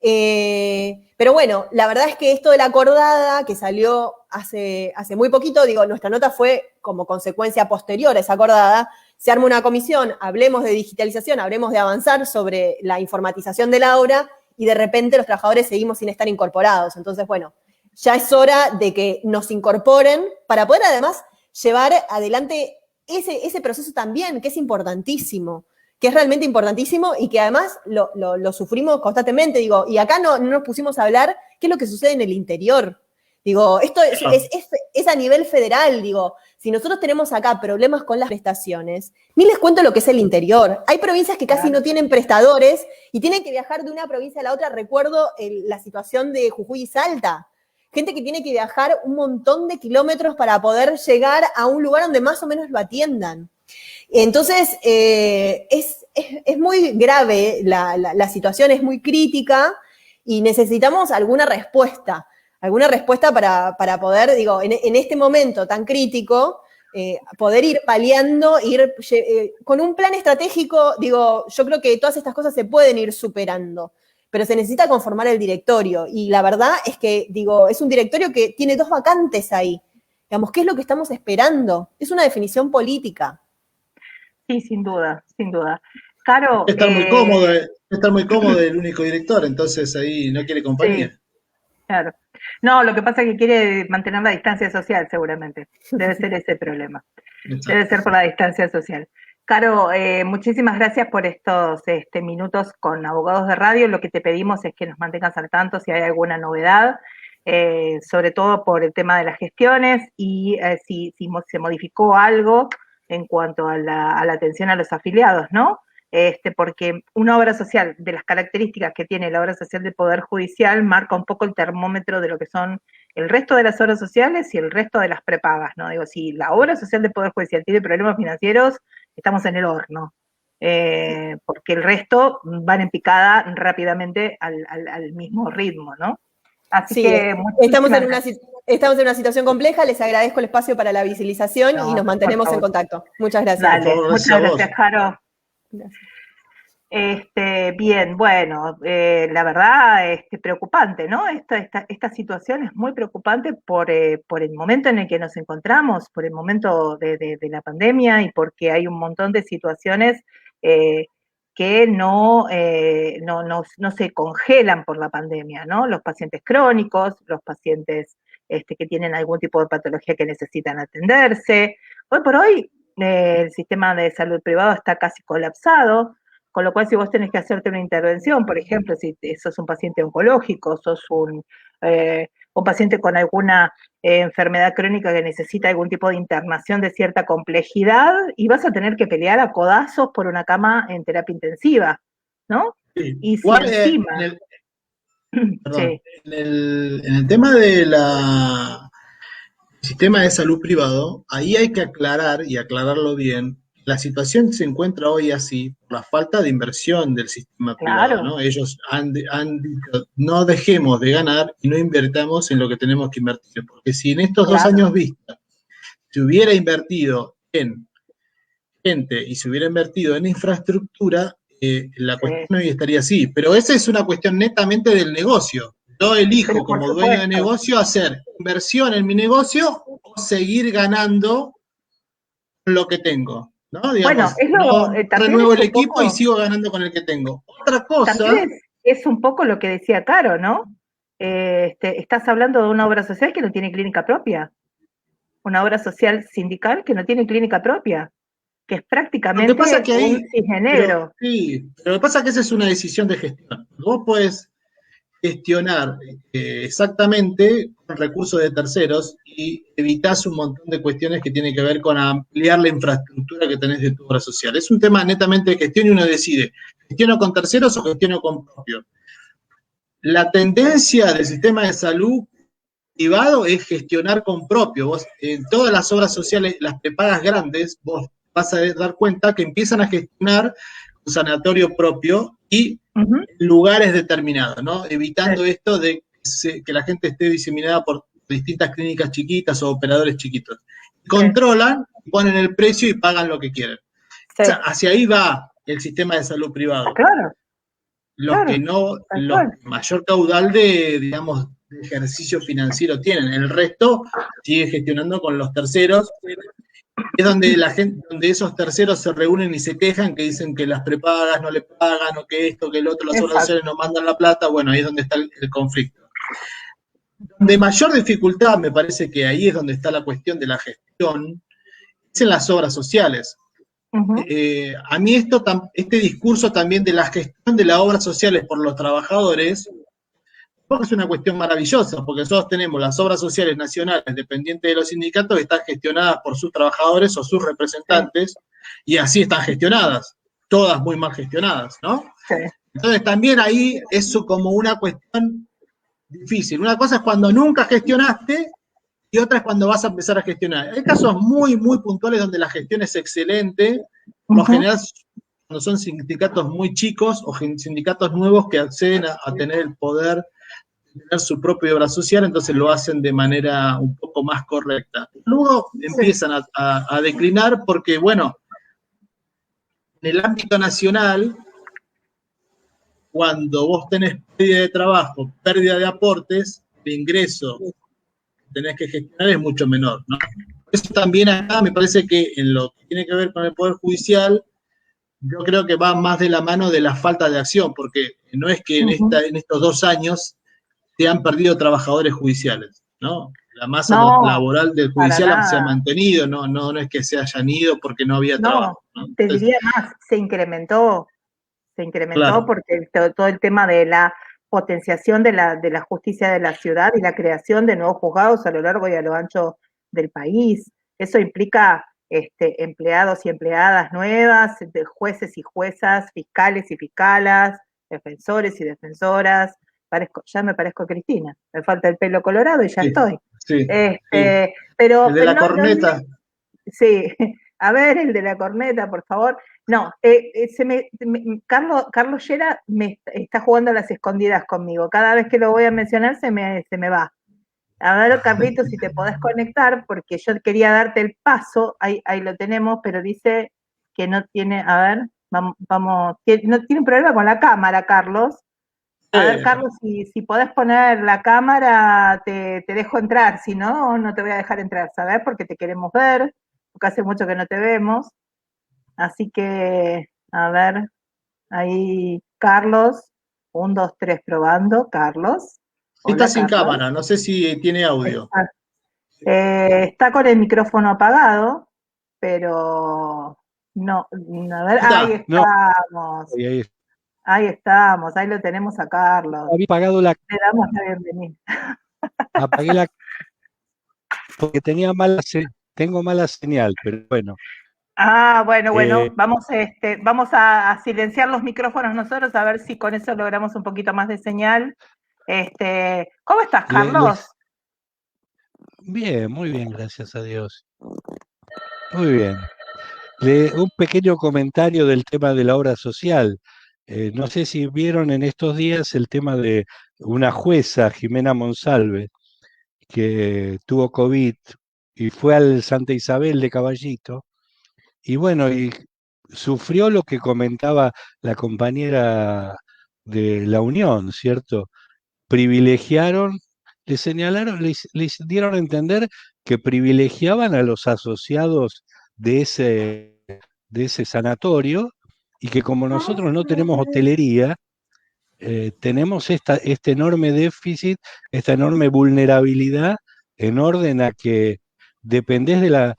Pero bueno, la verdad es que esto de la acordada, que salió hace muy poquito, digo, nuestra nota fue como consecuencia posterior a esa acordada, se arma una comisión, hablemos de digitalización, hablemos de avanzar sobre la informatización de la obra, y de repente los trabajadores seguimos sin estar incorporados. Entonces, bueno, ya es hora de que nos incorporen para poder además llevar adelante ese proceso también, que es importantísimo, que es realmente importantísimo y que además lo sufrimos constantemente. Digo, y acá no nos pusimos a hablar qué es lo que sucede en el interior. Digo, esto es a nivel federal. Digo, si nosotros tenemos acá problemas con las prestaciones, ni les cuento lo que es el interior. Hay provincias que casi no tienen prestadores y tienen que viajar de una provincia a la otra. Recuerdo la situación de Jujuy y Salta. Gente que tiene que viajar un montón de kilómetros para poder llegar a un lugar donde más o menos lo atiendan. Entonces, es muy grave la situación, es muy crítica y necesitamos alguna respuesta para poder, digo, en este momento tan crítico, poder ir paliando, con un plan estratégico. Digo, yo creo que todas estas cosas se pueden ir superando, pero se necesita conformar el directorio. Y la verdad es que, digo, es un directorio que tiene 2 vacantes ahí. Digamos, ¿qué es lo que estamos esperando? Es una definición política. Sí, sin duda, sin duda. Caro, Estar muy cómodo el único director, entonces ahí no quiere compañía. sí, claro. No, lo que pasa es que quiere mantener la distancia social, seguramente. Debe ser ese el problema. Debe ser por la distancia social. Caro, muchísimas gracias por estos minutos con Abogados de Radio. Lo que te pedimos es que nos mantengas al tanto si hay alguna novedad, sobre todo por el tema de las gestiones y si se modificó algo en cuanto a la atención a los afiliados, ¿no? Porque una obra social, de las características que tiene la obra social del Poder Judicial, marca un poco el termómetro de lo que son el resto de las obras sociales y el resto de las prepagas, ¿no? Digo, si la obra social del Poder Judicial tiene problemas financieros, estamos en el horno, porque el resto van en picada rápidamente al mismo ritmo, ¿no? Así Sí, que estamos en una situación compleja. Les agradezco el espacio para la visibilización y nos mantenemos en contacto. Muchas gracias. Dale, Por favor, muchas gracias, Caro. Gracias. Bien, bueno, la verdad, preocupante, ¿no? Esta situación es muy preocupante por el momento en el que nos encontramos, por el momento de la pandemia y porque hay un montón de situaciones que no se congelan por la pandemia, ¿no? Los pacientes crónicos, los pacientes que tienen algún tipo de patología que necesitan atenderse. Hoy por hoy el sistema de salud privado está casi colapsado, con lo cual si vos tenés que hacerte una intervención, por ejemplo, si sos un paciente oncológico, sos un paciente con alguna enfermedad crónica que necesita algún tipo de internación de cierta complejidad, y vas a tener que pelear a codazos por una cama en terapia intensiva, ¿no? Sí. Y si Igual, encima... perdón, Sí, en el tema de sistema de salud privado, ahí hay que aclarar y aclararlo bien. La situación se encuentra hoy así por la falta de inversión del sistema privado, claro, ¿no? Ellos han dicho, no dejemos de ganar y no invertamos en lo que tenemos que invertir, porque si en estos 2 años vista se hubiera invertido en gente y se hubiera invertido en infraestructura, la cuestión sí, hoy estaría así. Pero esa es una cuestión netamente del negocio. Yo elijo pero por como dueño de supuesto. negocio hacer inversión en mi negocio o seguir ganando lo que tengo, ¿no? Bueno, Digamos, no también renuevo es el un equipo y poco, sigo ganando con el que tengo. Otra también cosa, es un poco lo que decía Caro, ¿no? Estás hablando de una obra social que no tiene clínica propia, una obra social sindical que no tiene clínica propia, que es lo que pasa prácticamente que un ahí, cisne pero negro. sí, pero lo que pasa es que esa es una decisión de gestión. Vos podés gestionar exactamente con recursos de terceros y evitas un montón de cuestiones que tienen que ver con ampliar la infraestructura que tenés de tu obra social. Es un tema netamente de gestión y uno decide, ¿gestiono con terceros o gestiono con propio? La tendencia del sistema de salud privado es gestionar con propio. Vos, en todas las obras sociales, las prepagas grandes, vos vas a dar cuenta que empiezan a gestionar un sanatorio propio y Ujú, lugares determinados, ¿no? Evitando sí, esto de que la gente esté diseminada por distintas clínicas chiquitas o operadores chiquitos. sí, Controlan, ponen el precio y pagan lo que quieren. O sea, sí. hacia ahí va el sistema de salud privado. Claro, Los que claro, no, tal los cual. mayor caudal de, digamos, de ejercicio financiero tienen. El resto sigue gestionando con los terceros. Es donde la gente, donde esos terceros se reúnen y se quejan, que dicen que las prepagas no le pagan, o que esto, que el otro, las obras Exacto. sociales no mandan la plata. Bueno, ahí es donde está el conflicto. De mayor dificultad, me parece que ahí es donde está la cuestión de la gestión, es en las obras sociales. Ujú, A mí este discurso también de la gestión de las obras sociales por los trabajadores, porque es una cuestión maravillosa, porque nosotros tenemos las obras sociales nacionales dependientes de los sindicatos que están gestionadas por sus trabajadores o sus sí, representantes, y así están gestionadas, todas muy mal gestionadas, ¿no? sí, Entonces también ahí eso como una cuestión difícil. Una cosa es cuando nunca gestionaste y otra es cuando vas a empezar a gestionar. Hay casos muy, muy puntuales donde la gestión es excelente, por lo ujú, general cuando son sindicatos muy chicos o sindicatos nuevos que acceden a tener el poder tener su propia obra social, entonces lo hacen de manera un poco más correcta. Luego sí, empiezan a declinar porque, bueno, en el ámbito nacional, cuando vos tenés pérdida de trabajo, pérdida de aportes, el ingreso que tenés que gestionar es mucho menor, ¿no? Eso también acá me parece que en lo que tiene que ver con el Poder Judicial, yo creo que va más de la mano de la falta de acción, porque no es que ujú. en estos 2 años se han perdido trabajadores judiciales, ¿no? La masa No, laboral del para judicial se ha nada. mantenido, no es que se hayan ido porque no había No, trabajo, ¿no? te Entonces, diría más, se incrementó claro, porque todo el tema de la potenciación de la justicia de la ciudad y la creación de nuevos juzgados a lo largo y a lo ancho del país. Eso implica empleados y empleadas nuevas, de jueces y juezas, fiscales y fiscalas, defensores y defensoras. Ya me parezco a Cristina, me falta el pelo colorado y ya sí, estoy. sí, sí. El de Pero la no, no, corneta, sí, a ver, el de la corneta, por favor. No, Carlos Llera está jugando a las escondidas conmigo. Cada vez que lo voy a mencionar se me va. A ver, Carlitos, si te podés conectar, porque yo quería darte el paso, ahí lo tenemos, pero dice que no tiene, a ver, vamos, no tiene un problema con la cámara, Carlos. A ver, eh, Carlos, si podés poner la cámara, te dejo entrar, si no, no te voy a dejar entrar, ¿sabes? Porque te queremos ver, porque hace mucho que no te vemos. Así que, a ver, Ahí, Carlos, 1, 2, 3, probando, Carlos. Está Hola, sin Carlos. cámara, no sé si tiene audio. Está con el micrófono apagado, pero no, a ver, ahí estamos. Ahí estamos, ahí lo tenemos a Carlos. Había pagado Le damos la bienvenida. Apagué la porque tengo mala señal, pero bueno. Bueno, vamos a silenciar los micrófonos nosotros, a ver si con eso logramos un poquito más de señal. ¿Cómo estás, Carlos? Bien, muy bien, gracias a Dios. Muy bien. Un pequeño comentario del tema de la obra social. No sé si vieron en estos días el tema de una jueza, Jimena Monsalve, que tuvo COVID y fue al Santa Isabel de Caballito. Y bueno, y sufrió lo que comentaba la compañera de la Unión, ¿cierto? Privilegiaron, le señalaron, les dieron a entender que privilegiaban a los asociados de ese sanatorio y que como nosotros no tenemos hotelería, tenemos este enorme déficit, esta enorme vulnerabilidad en orden a que dependés de la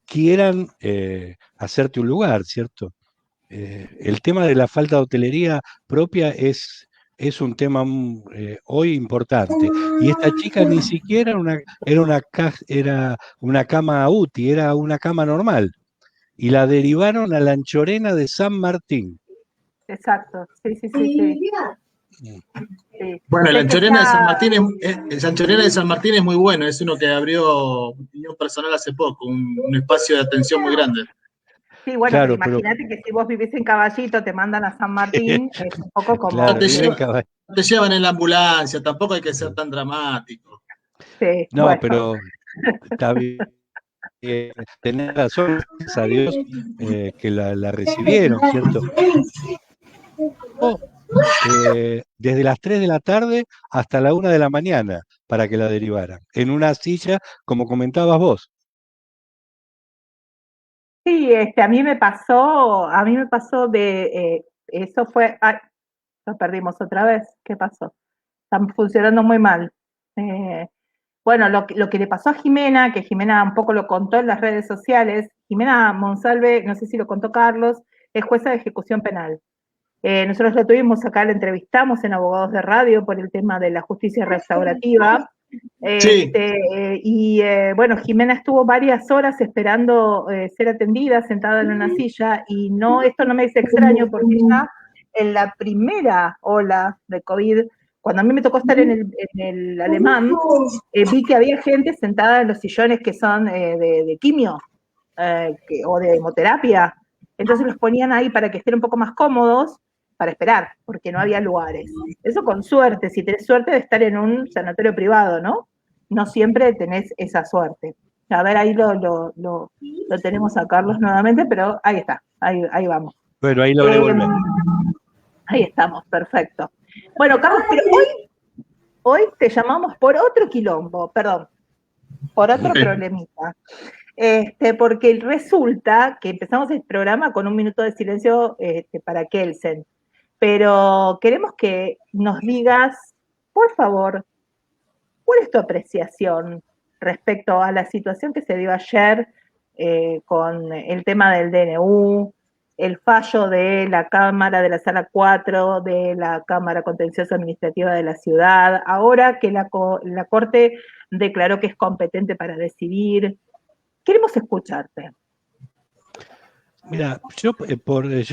quieran hacerte un lugar, ¿cierto? El tema de la falta de hotelería propia es un tema hoy importante. Y esta chica ni siquiera era una cama UTI, era una cama normal. Y la derivaron a la Anchorena de San Martín. Exacto, sí. Sí. Bueno, la Anchorena de San Martín es muy bueno, es uno que abrió opinión personal hace poco, un espacio de atención muy grande. Sí, bueno, claro, pero imagínate que si vos vivís en Caballito, te mandan a San Martín, es un poco como... Claro, te llevan en la ambulancia, tampoco hay que ser tan dramático. Sí, no, bueno. Pero está bien. Tener razón, gracias a Dios, que la recibieron, ¿cierto? Desde las 3 de la tarde hasta la 1 de la mañana para que la derivaran, en una silla, como comentabas vos. Sí, a mí me pasó eso fue, lo perdimos otra vez, ¿qué pasó? Están funcionando muy mal. Bueno, lo que le pasó a Jimena, que Jimena un poco lo contó en las redes sociales, Jimena Monsalve, no sé si lo contó Carlos, es jueza de ejecución penal. Nosotros la tuvimos acá, la entrevistamos en Abogados de Radio por el tema de la justicia restaurativa. Sí. Bueno, Jimena estuvo varias horas esperando ser atendida, sentada en una silla, y esto no me es extraño porque ya en la primera ola de COVID, cuando a mí me tocó estar en el alemán, vi que había gente sentada en los sillones que son de quimio o de hemoterapia. Entonces los ponían ahí para que estén un poco más cómodos para esperar, porque no había lugares. Eso con suerte, si tenés suerte de estar en un sanatorio privado, ¿no? No siempre tenés esa suerte. A ver, ahí lo tenemos a Carlos nuevamente, pero ahí está, ahí vamos. Bueno, ahí lo devolvemos. Ahí estamos, perfecto. Bueno, Carlos, pero hoy te llamamos por otro quilombo, perdón, por otro problemita. Porque resulta que empezamos el programa con un minuto de silencio para Kelsen, pero queremos que nos digas, por favor, ¿cuál es tu apreciación respecto a la situación que se dio ayer con el tema del DNU, el fallo de la Cámara, de la Sala 4, de la Cámara Contencioso Administrativa de la Ciudad, ahora que la Corte declaró que es competente para decidir? Queremos escucharte. Mira, yo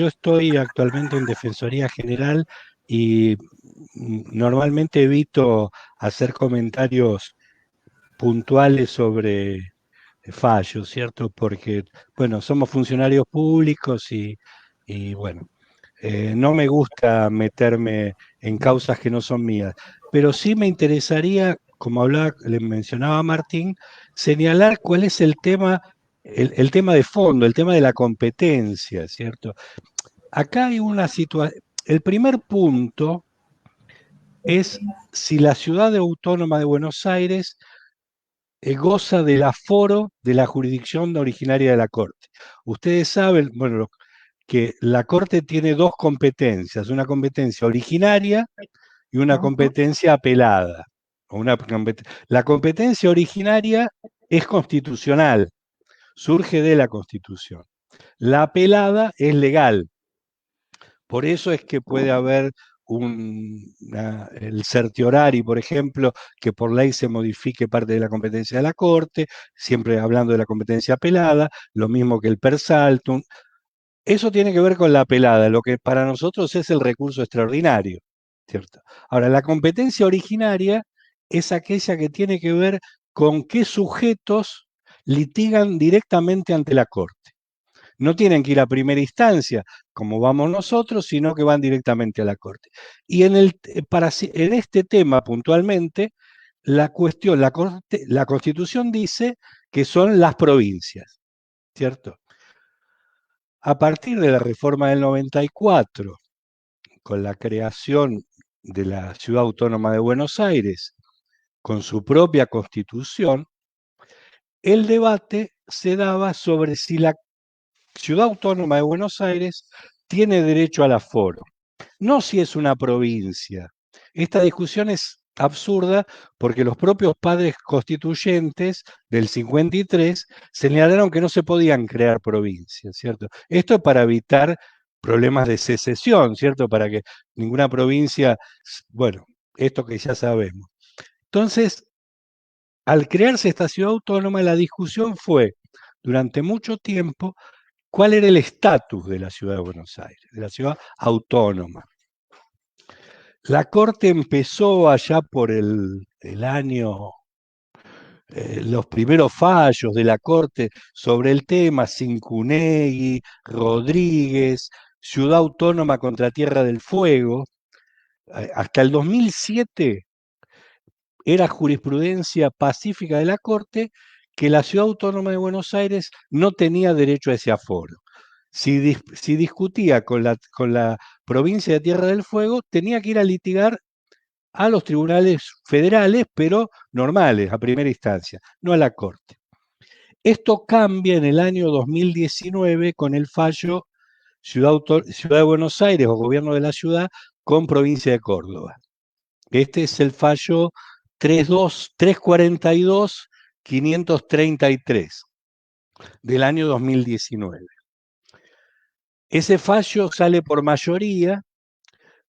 estoy actualmente en Defensoría General y normalmente evito hacer comentarios puntuales sobre fallos, ¿cierto? Porque, bueno, somos funcionarios públicos y bueno, no me gusta meterme en causas que no son mías, pero sí me interesaría, como le mencionaba Martín, señalar cuál es el tema de fondo, el tema de la competencia, ¿cierto? Acá hay una situación, el primer punto es si la ciudad autónoma de Buenos Aires goza del aforo de la jurisdicción originaria de la Corte. Ustedes saben, bueno, que la Corte tiene dos competencias, una competencia originaria y una competencia apelada. La competencia originaria es constitucional, surge de la Constitución. La apelada es legal. Por eso es que puede haber el certiorari, por ejemplo, que por ley se modifique parte de la competencia de la Corte, siempre hablando de la competencia apelada, lo mismo que el per saltum. Eso tiene que ver con la apelada, lo que para nosotros es el recurso extraordinario, ¿cierto? Ahora, la competencia originaria es aquella que tiene que ver con qué sujetos litigan directamente ante la Corte. No tienen que ir a primera instancia, como vamos nosotros, sino que van directamente a la Corte. Y en este tema puntualmente, la Constitución dice que son las provincias, ¿cierto? A partir de la reforma del 94, con la creación de la Ciudad Autónoma de Buenos Aires, con su propia constitución, el debate se daba sobre si la Ciudad Autónoma de Buenos Aires tiene derecho al aforo, no si es una provincia. Esta discusión es absurda porque los propios padres constituyentes del 53 señalaron que no se podían crear provincias, ¿cierto? Esto es para evitar problemas de secesión, ¿cierto? Para que ninguna provincia, bueno, esto que ya sabemos. Entonces, al crearse esta ciudad autónoma, la discusión fue, durante mucho tiempo, cuál era el estatus de la ciudad de Buenos Aires, de la ciudad autónoma. La Corte empezó allá por el año, los primeros fallos de la Corte sobre el tema, Cincunegui, Rodríguez, Ciudad Autónoma contra Tierra del Fuego. Hasta el 2007 era jurisprudencia pacífica de la Corte que la Ciudad Autónoma de Buenos Aires no tenía derecho a ese aforo. Si discutía con la provincia de Tierra del Fuego, tenía que ir a litigar a los tribunales federales, pero normales, a primera instancia, no a la Corte. Esto cambia en el año 2019 con el fallo Ciudad de Buenos Aires o Gobierno de la Ciudad con Provincia de Córdoba. Este es el fallo 342-533 del año 2019. Ese fallo sale por mayoría,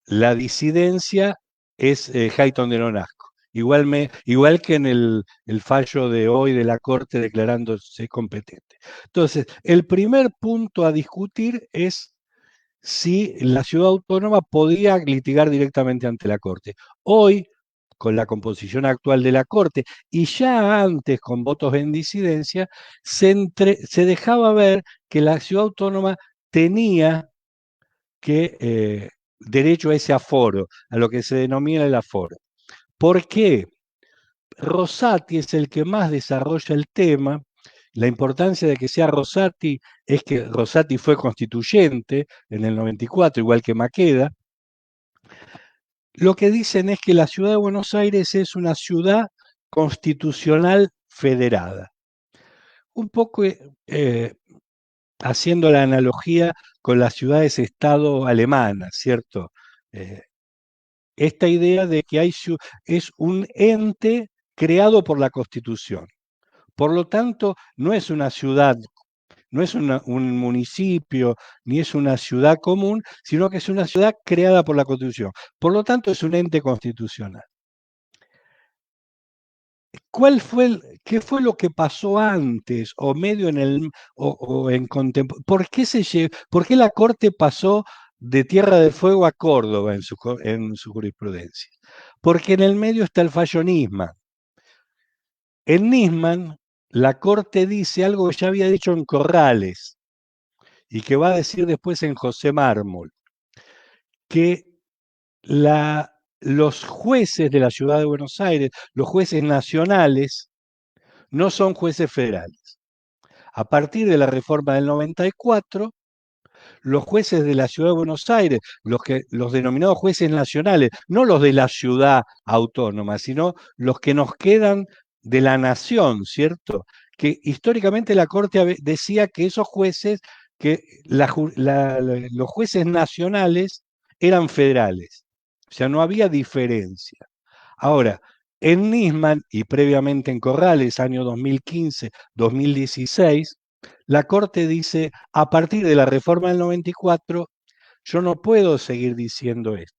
la disidencia es Hayton de Nolasco, igual que en el fallo de hoy de la Corte declarándose competente. Entonces, el primer punto a discutir es si la ciudad autónoma podía litigar directamente ante la Corte. Hoy, con la composición actual de la Corte, y ya antes con votos en disidencia, se dejaba ver que la ciudad autónoma tenía derecho a ese aforo, a lo que se denomina el aforo. ¿Por qué? Rosati es el que más desarrolla el tema. La importancia de que sea Rosati es que Rosati fue constituyente en el 94, igual que Maqueda. Lo que dicen es que la ciudad de Buenos Aires es una ciudad constitucional federada. Un poco haciendo la analogía con las ciudades-estado alemanas, ¿cierto? Esta idea de que es un ente creado por la Constitución. Por lo tanto, no es una ciudad, no es un municipio, ni es una ciudad común, sino que es una ciudad creada por la Constitución. Por lo tanto, es un ente constitucional. ¿Qué fue lo que pasó antes o medio en contemporáneo? ¿Por qué la Corte pasó de Tierra del Fuego a Córdoba en su jurisprudencia? Porque en el medio está el fallo Nisman. En Nisman, la Corte dice algo que ya había dicho en Corrales y que va a decir después en José Mármol, que los jueces de la Ciudad de Buenos Aires, los jueces nacionales, no son jueces federales. A partir de la reforma del 94, los jueces de la Ciudad de Buenos Aires, los denominados jueces nacionales, no los de la ciudad autónoma, sino los que nos quedan de la nación, ¿cierto? Que históricamente la Corte decía que esos jueces que los jueces nacionales eran federales, o sea, no había diferencia. Ahora, en Nisman y previamente en Corrales, año 2015, 2016, la Corte dice, a partir de la reforma del 94, yo no puedo seguir diciendo esto.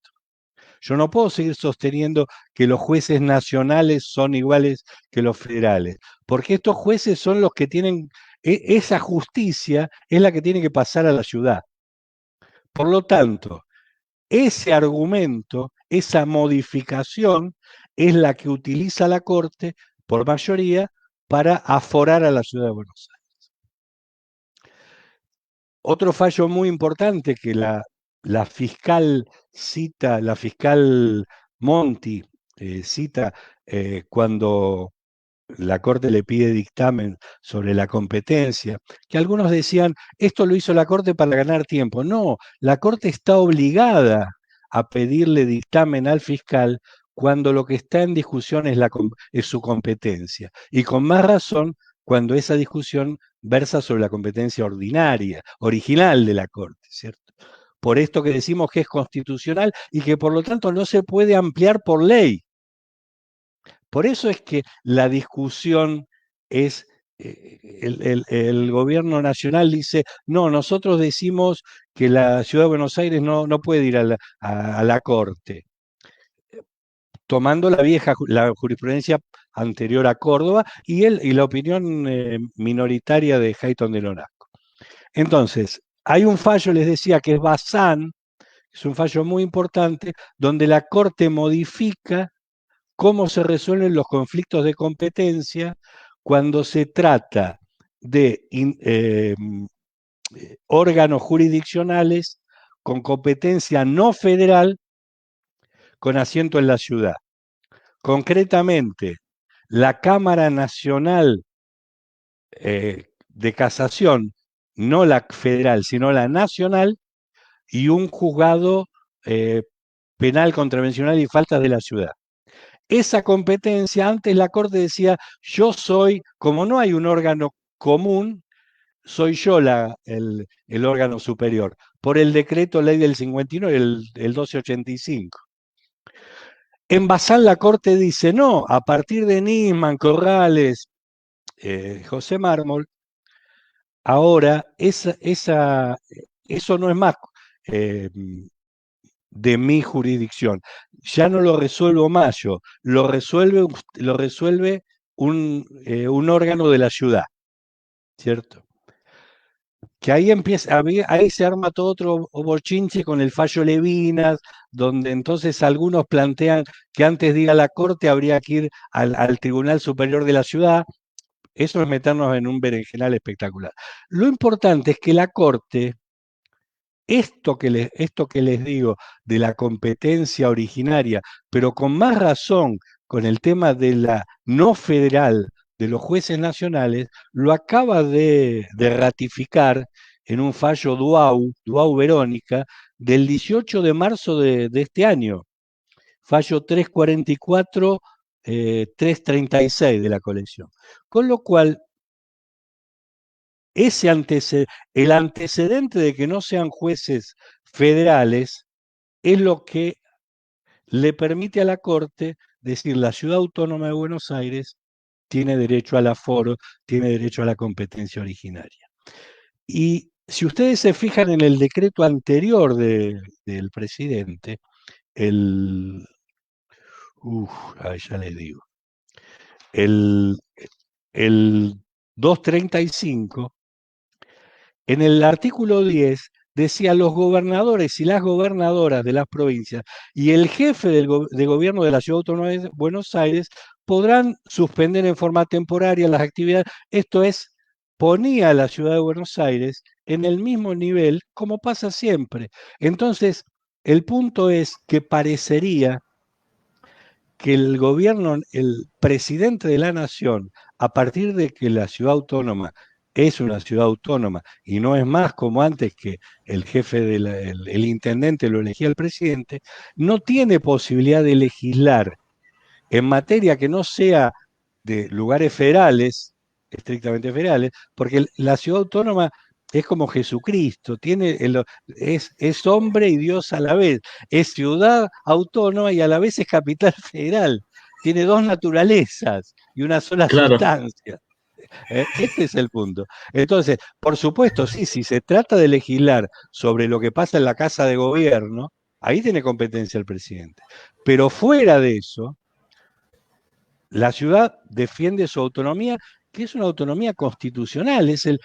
Yo no puedo seguir sosteniendo que los jueces nacionales son iguales que los federales, porque estos jueces son los que tienen, esa justicia es la que tiene que pasar a la ciudad. Por lo tanto, ese argumento, esa modificación, es la que utiliza la Corte, por mayoría, para aforar a la ciudad de Buenos Aires. Otro fallo muy importante que la fiscal cita, la fiscal Monti cita cuando la Corte le pide dictamen sobre la competencia, que algunos decían, esto lo hizo la Corte para ganar tiempo. No, la Corte está obligada a pedirle dictamen al fiscal cuando lo que está en discusión es su competencia. Y con más razón cuando esa discusión versa sobre la competencia ordinaria, original de la Corte, ¿cierto? Por esto que decimos que es constitucional y que por lo tanto no se puede ampliar por ley. Por eso es que la discusión es, el gobierno nacional dice, no, nosotros decimos que la ciudad de Buenos Aires no puede ir a la Corte, tomando la jurisprudencia anterior a Córdoba y la opinión minoritaria de Hayton de Lonasco. Entonces, hay un fallo, les decía, que es Bazán, es un fallo muy importante, donde la Corte modifica cómo se resuelven los conflictos de competencia cuando se trata de órganos jurisdiccionales con competencia no federal con asiento en la ciudad. Concretamente, la Cámara Nacional de Casación, no la federal, sino la nacional, y un juzgado penal, contravencional y faltas de la ciudad. Esa competencia, antes la Corte decía, yo soy, como no hay un órgano común, soy yo el órgano superior, por el decreto ley del 59, el 1285. En Bazán la Corte dice, no, a partir de Nisman, Corrales, José Mármol, ahora eso no es más de mi jurisdicción. Ya no lo resuelvo más yo, lo resuelve un órgano de la ciudad, ¿cierto? Que ahí se arma todo otro bochinche con el fallo Levinas, donde entonces algunos plantean que antes de ir a la Corte habría que ir al Tribunal Superior de la Ciudad. Eso es meternos en un berenjenal espectacular. Lo importante es que la Corte, esto que les digo de la competencia originaria, pero con más razón con el tema de la no federal de los jueces nacionales, lo acaba de ratificar en un fallo Duau Verónica, del 18 de marzo de este año, fallo 344, 336 de la colección. Con lo cual, el antecedente de que no sean jueces federales es lo que le permite a la Corte decir la Ciudad Autónoma de Buenos Aires tiene derecho al aforo, tiene derecho a la competencia originaria. Y si ustedes se fijan en el decreto anterior del presidente, ya les digo, el 235, en el artículo 10 decía los gobernadores y las gobernadoras de las provincias y el jefe de gobierno de la Ciudad Autónoma de Buenos Aires podrán suspender en forma temporaria las actividades. Esto es, ponía a la Ciudad de Buenos Aires en el mismo nivel como pasa siempre. Entonces, el punto es que parecería que el gobierno, el presidente de la nación, a partir de que la ciudad autónoma es una ciudad autónoma y no es más como antes que el jefe el intendente lo elegía el presidente, no tiene posibilidad de legislar en materia que no sea de lugares federales, estrictamente federales, porque la ciudad autónoma es como Jesucristo, es hombre y Dios a la vez, es ciudad autónoma y a la vez es capital federal, tiene dos naturalezas y una sola Claro. sustancia. Este es el punto. Entonces, por supuesto, sí, si se trata de legislar sobre lo que pasa en la Casa de Gobierno, ahí tiene competencia el presidente. Pero fuera de eso, la ciudad defiende su autonomía, que es una autonomía constitucional, es el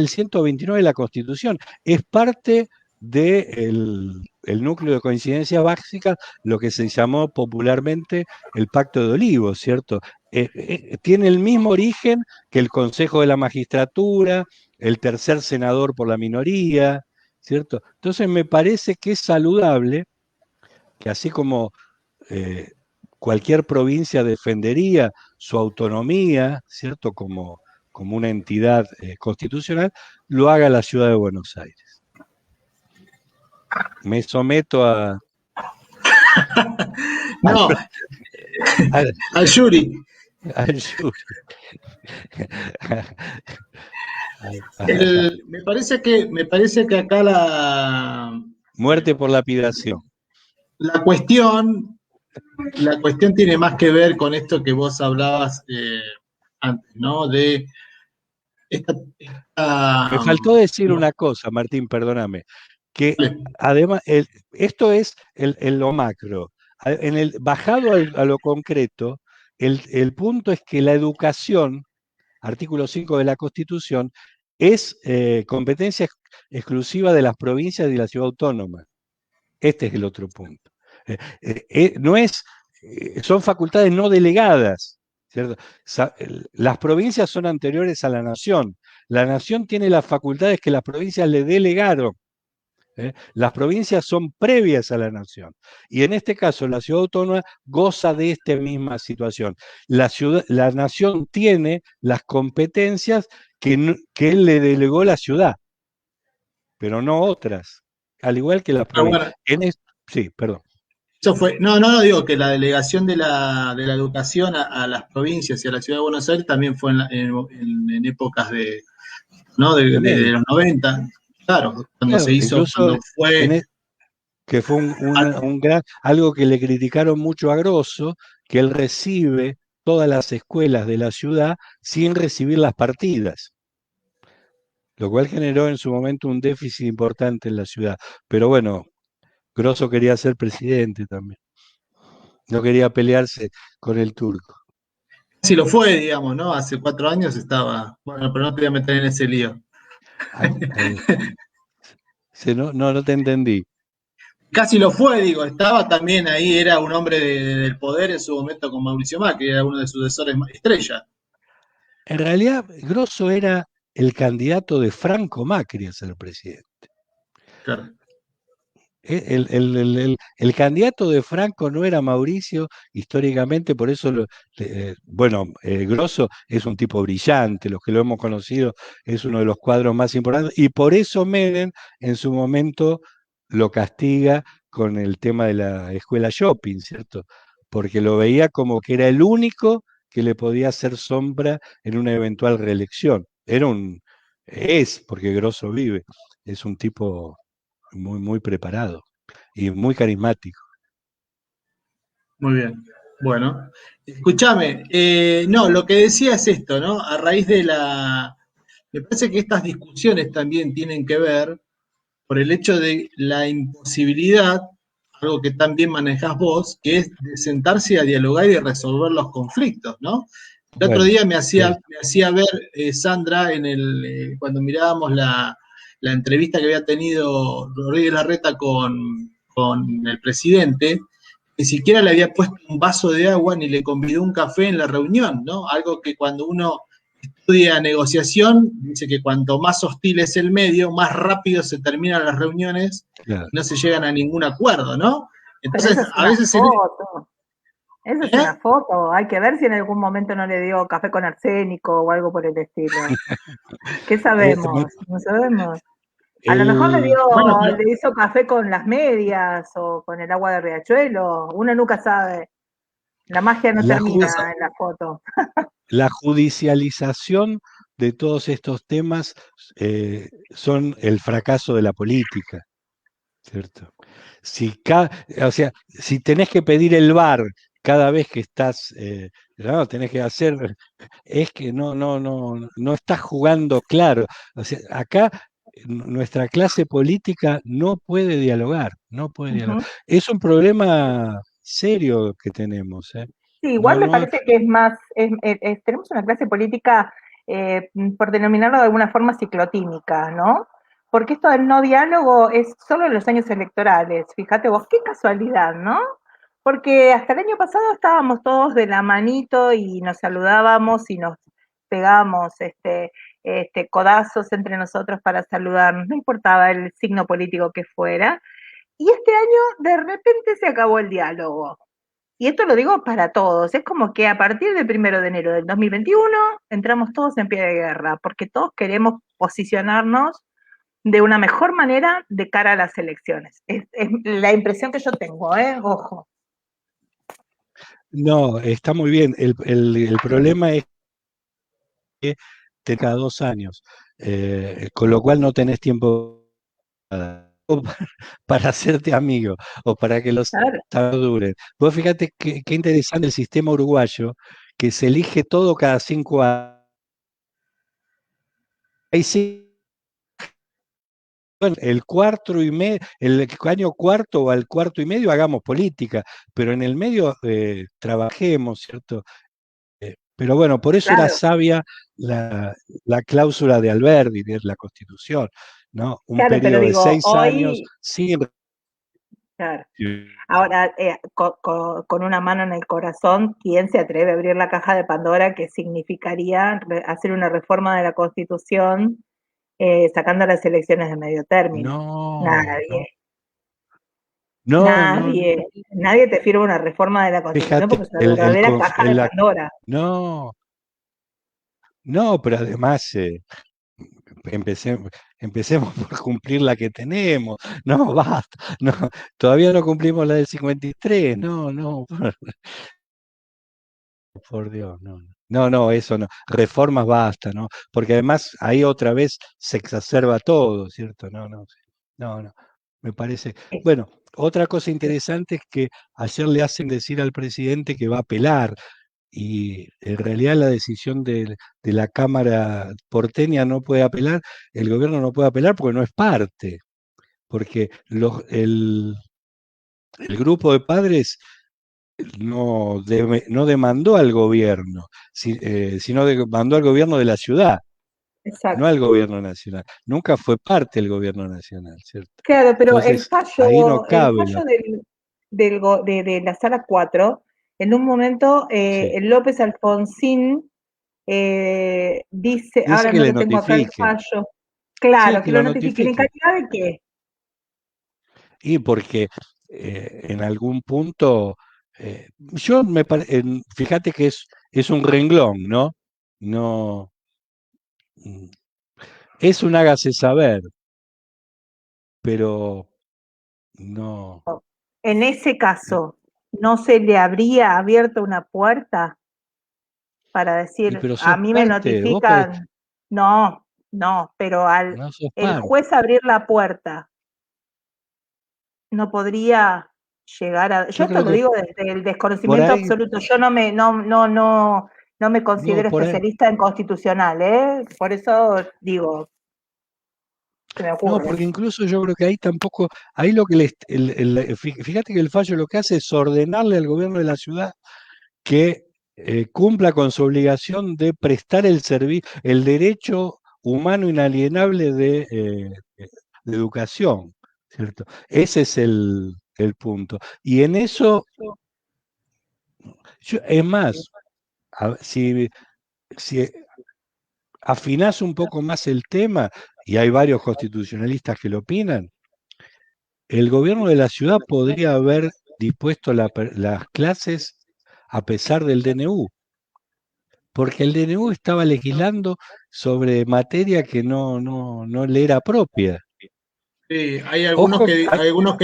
129 de la Constitución, es parte del núcleo de coincidencias básicas, lo que se llamó popularmente el Pacto de Olivos, ¿cierto? Tiene el mismo origen que el Consejo de la Magistratura, el tercer senador por la minoría, ¿cierto? Entonces me parece que es saludable que así como eh, cualquier provincia defendería su autonomía, ¿cierto? Como una entidad constitucional, lo haga la ciudad de Buenos Aires. Me someto a... No, al Yuri. al jury. Me parece que acá Muerte por lapidación. la cuestión tiene más que ver con esto que vos hablabas antes, ¿no? De Me faltó decir una cosa, Martín, perdóname, que además, esto es lo macro. Bajado a lo concreto, el punto es que la educación, artículo 5 de la Constitución, es competencia exclusiva de las provincias y de la ciudad autónoma. Este es el otro punto. No es, son facultades no delegadas, ¿cierto? Las provincias son anteriores a la nación. La nación tiene las facultades que las provincias le delegaron. Las provincias son previas a la nación. Y en este caso, la ciudad autónoma goza de esta misma situación. La nación tiene las competencias que él le delegó la ciudad, pero no otras, al igual que las provincias. Bueno, Sí, perdón. eso fue, no, digo que la delegación de la educación a las provincias y a la ciudad de Buenos Aires también fue en épocas de los 90, claro, cuando Claro, se hizo, cuando fue... que fue algo que le criticaron mucho a Grosso, que él recibe todas las escuelas de la ciudad sin recibir las partidas, lo cual generó en su momento un déficit importante en la ciudad. Pero bueno, Grosso quería ser presidente también, no quería pelearse con el turco. Sí lo fue, digamos, ¿no? Hace 4 años estaba, bueno, pero no te voy a meter en ese lío. No te entendí. Casi lo fue, digo, estaba también ahí, era un hombre del poder en su momento con Mauricio Macri, era uno de sus sucesores estrella. En realidad, Grosso era el candidato de Franco Macri a ser presidente. Claro. El candidato de Franco no era Mauricio, históricamente, por eso, Grosso es un tipo brillante, los que lo hemos conocido, es uno de los cuadros más importantes, y por eso Menem en su momento lo castiga con el tema de la escuela shopping, ¿cierto? Porque lo veía como que era el único que le podía hacer sombra en una eventual reelección. Porque Grosso vive, es un tipo muy, muy preparado y muy carismático. Muy bien. Bueno, escúchame, no, lo que decía es esto, ¿no? A raíz de me parece que estas discusiones también tienen que ver por el hecho de la imposibilidad, algo que también manejás vos, que es de sentarse a dialogar y resolver los conflictos, ¿no? El otro día me hacía ver Sandra cuando mirábamos la entrevista que había tenido Rodríguez Larreta con el presidente, ni siquiera le había puesto un vaso de agua ni le convidó un café en la reunión, ¿no? Algo que cuando uno estudia negociación, dice que cuanto más hostil es el medio, más rápido se terminan las reuniones, claro. No se llegan a ningún acuerdo, ¿no? Entonces, a veces... Eso es una foto, hay que ver si en algún momento no le dio café con arsénico o algo por el estilo. ¿Qué sabemos? No sabemos. A lo mejor le hizo café con las medias o con el agua de riachuelo, uno nunca sabe. La magia no termina en la foto. La judicialización de todos estos temas son el fracaso de la política, ¿cierto? O sea, si tenés que pedir el VAR cada vez que estás, no, tenés que hacer, es que no estás jugando claro. O sea, acá nuestra clase política no puede dialogar, no puede dialogar. Ujú. Es un problema serio que tenemos, ¿eh? Sí, igual me No, parece que es más, tenemos una clase política, por denominarlo de alguna forma, ciclotímica, ¿no? Porque esto del no diálogo es solo en los años electorales. Fíjate vos, qué casualidad, ¿no? Porque hasta el año pasado estábamos todos de la manito y nos saludábamos y nos pegábamos codazos entre nosotros para saludarnos, no importaba el signo político que fuera. Y este año de repente se acabó el diálogo. Y esto lo digo para todos, es como que a partir del 1 de enero del 2021 entramos todos en pie de guerra, porque todos queremos posicionarnos de una mejor manera de cara a las elecciones. Es la impresión que yo tengo, ojo. no, está muy bien. El problema es que te cada 2 años, con lo cual no tenés tiempo para hacerte amigo o para que los Claro. duren. Vos fíjate qué interesante el sistema uruguayo, que se elige todo cada 5 años. Ahí sí, bueno, el año cuarto o al cuarto y medio hagamos política, pero en el medio trabajemos, ¿cierto? Pero bueno, por eso era Claro, sabia la cláusula de Alberti, de la Constitución, ¿no? Un claro, pero periodo de digo, 6 años hoy, sin... claro. Ahora, con una mano en el corazón, ¿quién se atreve a abrir la caja de Pandora que significaría hacer una reforma de la Constitución sacando las elecciones de medio término? No, Nadie, no, no, no. nadie te firma una reforma de la Constitución Fíjate, porque es una verdadera caja de Pandora. no, no, pero además empecemos por cumplir la que tenemos. No, basta, no, todavía no cumplimos la del 53, no, por Dios, no. No, eso no. Reformas basta, ¿no? Porque además ahí otra vez se exacerba todo, ¿cierto? No. Me parece. Bueno, otra cosa interesante es que ayer le hacen decir al presidente que va a apelar, y en realidad la decisión de la Cámara porteña no puede apelar, el gobierno no puede apelar porque no es parte, porque el grupo de padres no demandó al gobierno, sino demandó al gobierno de la ciudad, no Exacto. al gobierno nacional. Nunca fue parte del gobierno nacional, ¿cierto? Claro, pero Entonces, ahí no el cabe fallo de la sala 4, en un momento sí. el López Alfonsín dice, Dice ahora que no le lo tengo acá el notifiquen. fallo, Sí, claro, que que lo lo notifiquen. ¿En notifiquen. calidad de qué? Y porque en algún punto, fíjate que es un renglón, ¿no? No, mm, es un hágase saber, pero no. En ese caso, ¿no se le habría abierto una puerta para Y decir, pero a sos mí me parte, vos podés, notifican? No, pero al no sos el parte. juez abrir la puerta, no podría llegar a. Yo Yo esto creo lo que digo desde el por desconocimiento ahí, absoluto. Yo no me no, considero por ahí, especialista en constitucional, ¿eh? Por eso digo, se me no, ocurre. porque incluso yo creo que ahí tampoco, ahí lo que fíjate que el fallo lo que hace es ordenarle al gobierno de la ciudad que cumpla con su obligación de prestar el derecho humano inalienable de educación, ¿cierto? Ese es el punto. Y en eso, es más, si afinás un poco más el tema, y hay varios constitucionalistas que lo opinan, el gobierno de la ciudad podría haber dispuesto las clases a pesar del DNU. Porque el DNU estaba legislando sobre materia que no le era propia. Sí, hay algunos Ojo, que, hay algunos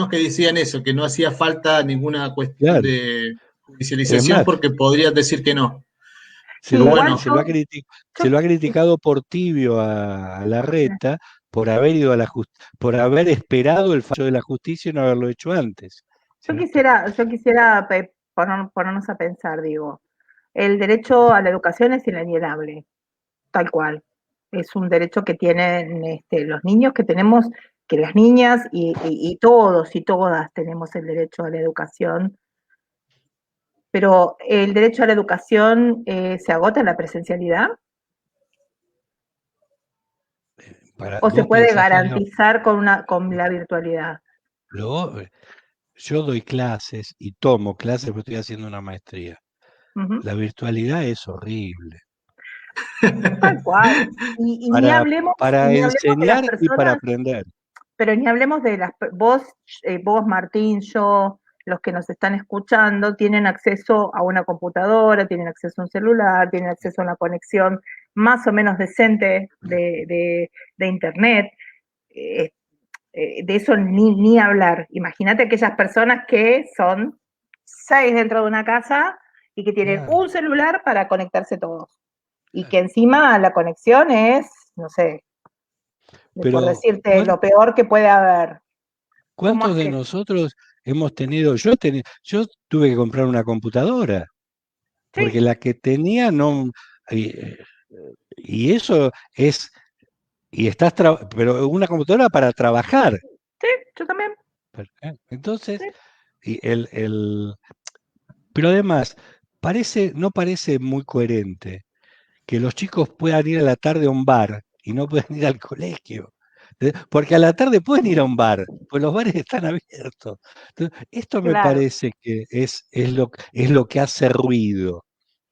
que decían eso, que no hacía falta ninguna cuestión claro, de es judicialización más, porque podrían decir que no. Se lo, Igual se lo ha se lo ha criticado por tibio a Larreta por haber ido a por haber esperado el fallo de la justicia y no haberlo hecho antes. yo ¿Cierto? quisiera ponernos a pensar, digo, el derecho a la educación es inalienable, tal cual. Es un derecho que tienen los niños, que tenemos, que las niñas y todos y todas tenemos el derecho a la educación. Pero el derecho a la educación se agota en la presencialidad, o se ¿Vos puede pensás que garantizar con la virtualidad. yo doy clases y tomo clases porque estoy haciendo una maestría? Ujú. La virtualidad es horrible. Tal cual. Y ni hablemos, Para ni hablemos de las enseñar y para personas, aprender. pero ni hablemos de vos, Martín, yo, los que nos están escuchando, tienen acceso a una computadora, tienen acceso a un celular, tienen acceso a una conexión más o menos decente de internet. Eh, de eso ni hablar. Imagínate aquellas personas que son 6 dentro de una casa y que tienen Claro, un celular para conectarse todos. Y claro. que encima la conexión es, no sé, por Pero, decirte lo peor que puede haber. ¿Cómo ¿cuántos de haces? nosotros hemos tenido? Yo tuve que comprar una computadora, porque Sí, la que tenía no. Y, y eso es. Pero una computadora para trabajar. sí, yo también. Entonces, Sí. y pero además, no parece muy coherente que los chicos puedan ir a la tarde a un bar y no puedan ir al colegio. Porque a la tarde pueden ir a un bar, pues los bares están abiertos. Entonces, esto me Claro. parece que es lo que hace ruido,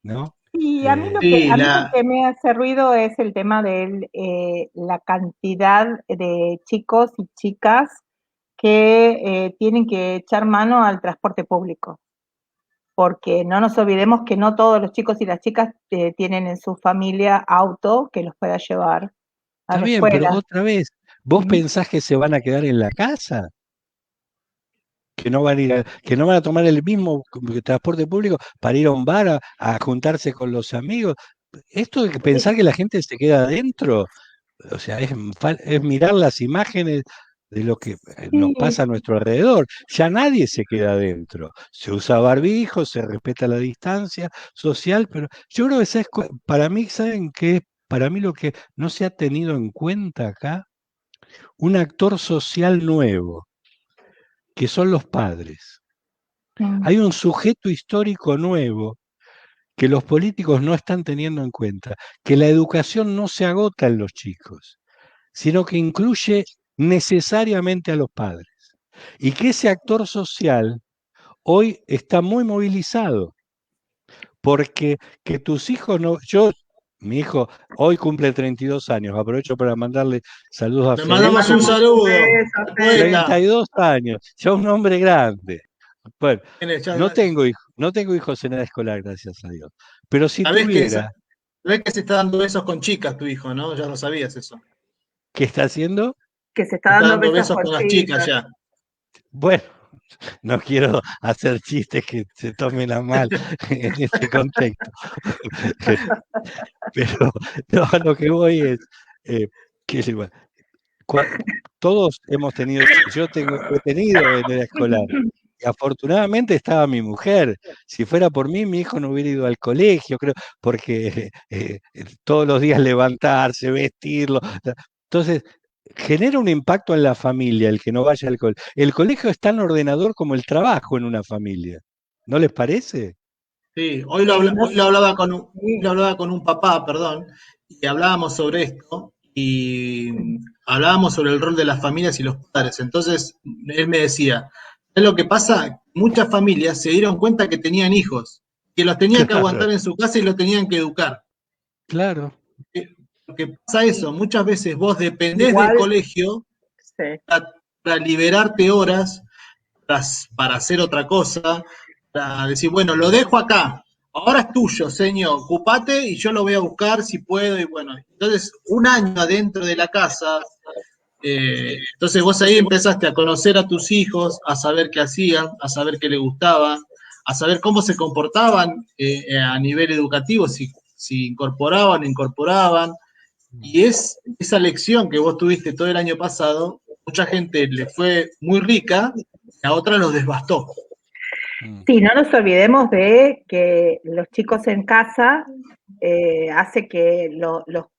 ¿no? Y a mí Eh, Sí, lo que me hace ruido es el tema de la cantidad de chicos y chicas que tienen que echar mano al transporte público, porque no nos olvidemos que no todos los chicos y las chicas tienen en su familia auto que los pueda llevar a está la bien, pero escuela. otra vez, ¿vos Ujú. pensás que se van a quedar en la casa? Que no van a que no van a tomar el mismo transporte público para ir a un bar a juntarse con los amigos. Esto de pensar que la gente se queda adentro, o sea, es mirar las imágenes de lo que nos Sí, pasa a nuestro alrededor. Ya nadie se queda adentro. Se usa barbijo, se respeta la distancia social, pero yo creo que para mí, ¿saben qué? Para mí lo que no se ha tenido en cuenta acá, un actor social nuevo, que son los padres. mm, Hay un sujeto histórico nuevo que los políticos no están teniendo en cuenta, que la educación no se agota en los chicos, sino que incluye necesariamente a los padres. Y que ese actor social hoy está muy movilizado, porque que tus hijos no. Mi hijo hoy cumple 32 años, aprovecho para mandarle saludos a le le mandamos Federico. un mandamos un saludo beso, al Fede. poeta. 32 años, ya un hombre grande. Bueno, Ya, no tengo hijos en edad escolar, gracias a Dios. Pero si sabés que, tuviera, sabés que se está dando besos con chicas tu hijo, ¿no? Ya lo sabías eso. ¿qué está haciendo? Que se está Se está dando dando besos besos con con las chicas chicas. ya. Bueno, no quiero hacer chistes que se tomen a mal en este contexto, pero no, a lo que voy es eh, que cua- todos hemos tenido, he tenido en edad escolar. Y afortunadamente estaba mi mujer. Si fuera por mí, mi hijo no hubiera ido al colegio, creo, porque todos los días levantarse, vestirlo. Entonces, genera un impacto en la familia el que no vaya al colegio. El colegio es tan ordenador como el trabajo en una familia. ¿No les parece? Sí, No hoy lo hablaba con sé. lo hablaba con un papá, perdón, y hablábamos sobre esto, y hablábamos sobre el rol de las familias y los padres. Entonces, él me decía, es lo que pasa, muchas familias se dieron cuenta que tenían hijos, que los tenían que Claro, aguantar en su casa y los tenían que educar. claro. Porque pasa eso, muchas veces vos dependés del Igual, colegio sí. para liberarte horas para hacer otra cosa, para decir, bueno, lo dejo acá, ahora es tuyo, señor, ocupate y yo lo voy a buscar si puedo. Y bueno, entonces un año adentro de la casa, entonces vos ahí empezaste a conocer a tus hijos, a saber qué hacían, a saber qué les gustaba, a saber cómo se comportaban a nivel educativo, si si incorporaban o no incorporaban. Y es esa lección que vos tuviste todo el año pasado, mucha gente le fue muy rica, y a otra los devastó. Sí, no nos olvidemos de que los chicos en casa hace que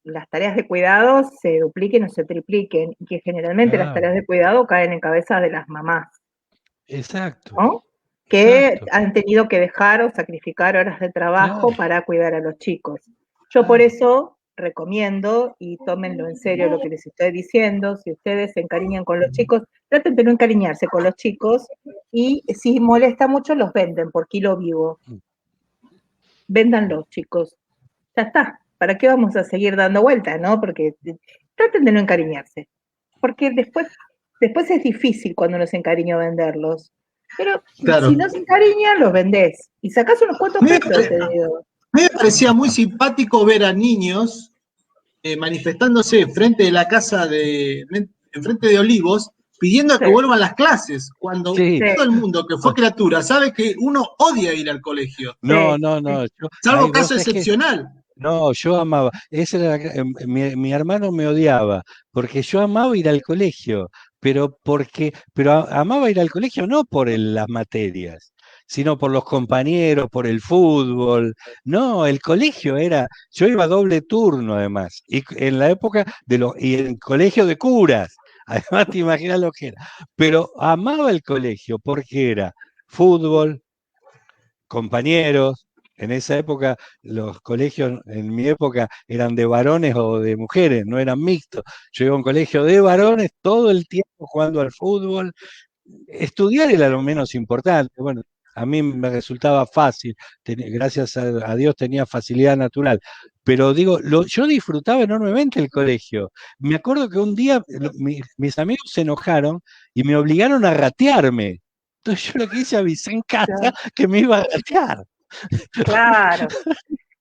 las tareas de cuidado se dupliquen o se tripliquen, y que generalmente las tareas de cuidado caen en cabeza de las mamás. Exacto. ¿No? Que han tenido que dejar o sacrificar horas de trabajo para cuidar a los chicos. Yo por eso recomiendo, y tómenlo en serio lo que les estoy diciendo, si ustedes se encariñan con los chicos, traten de no encariñarse con los chicos, y si molesta mucho los venden por kilo vivo. Véndanlos, chicos. Ya está. ¿Para qué vamos a seguir dando vueltas, no? Porque traten de no encariñarse. Porque después es difícil cuando uno se encariña venderlos. Pero Claro. si no se encariñan, los vendés. Y sacás unos cuantos pesos, te digo. A mí me parecía muy simpático ver a niños manifestándose frente de la casa enfrente de Olivos, pidiendo a que vuelvan las clases, cuando todo el mundo que fue criatura sabe que uno odia ir al colegio. No. Salvo caso excepcional. No, yo amaba. Mi hermano me odiaba, porque yo amaba ir al colegio, pero amaba ir al colegio no por las materias, sino por los compañeros, por el fútbol. No, el colegio yo iba doble turno además, y en la época y en colegio de curas. Además, te imaginas lo que era. Pero amaba el colegio porque era fútbol, compañeros. En esa época, los colegios, en mi época, eran de varones o de mujeres, no eran mixtos. Yo iba a un colegio de varones todo el tiempo jugando al fútbol. Estudiar era lo menos importante. Bueno, a mí me resultaba fácil, gracias a Dios tenía facilidad natural. Pero digo, yo disfrutaba enormemente el colegio. Me acuerdo que un día mis amigos se enojaron y me obligaron a ratearme. Entonces yo lo que hice, avisé en casa que me iba a ratear. Claro.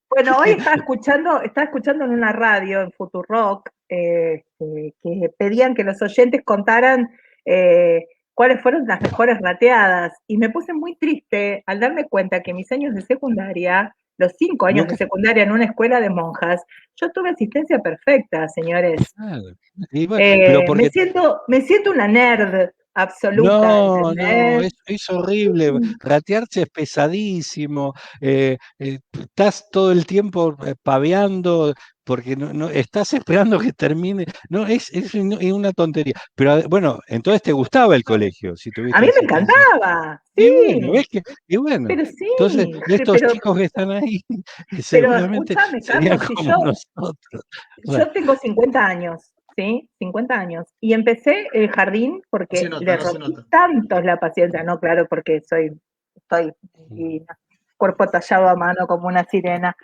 Bueno, hoy estaba escuchando en una radio, en Futurock, que pedían que los oyentes contaran cuáles fueron las mejores rateadas, y me puse muy triste al darme cuenta que mis años de secundaria, los 5 años de secundaria en una escuela de monjas, yo tuve asistencia perfecta, señores. Me siento una nerd absoluta. No, es horrible. Ratearse es pesadísimo. Estás todo el tiempo paveando porque no estás esperando que termine. No, es una tontería. Pero bueno, entonces te gustaba el colegio, si tuviste a mí me asistencia. encantaba. Sí. Y bueno, ¿ves que? Y bueno, pero sí, entonces estos chicos que están ahí seguramente serían Carlos, como nosotros. Yo tengo 50 años. ¿Sí? 50 años. Y empecé el jardín porque le rompí tantos la paciencia. No, claro, porque estoy cuerpo tallado a mano como una sirena.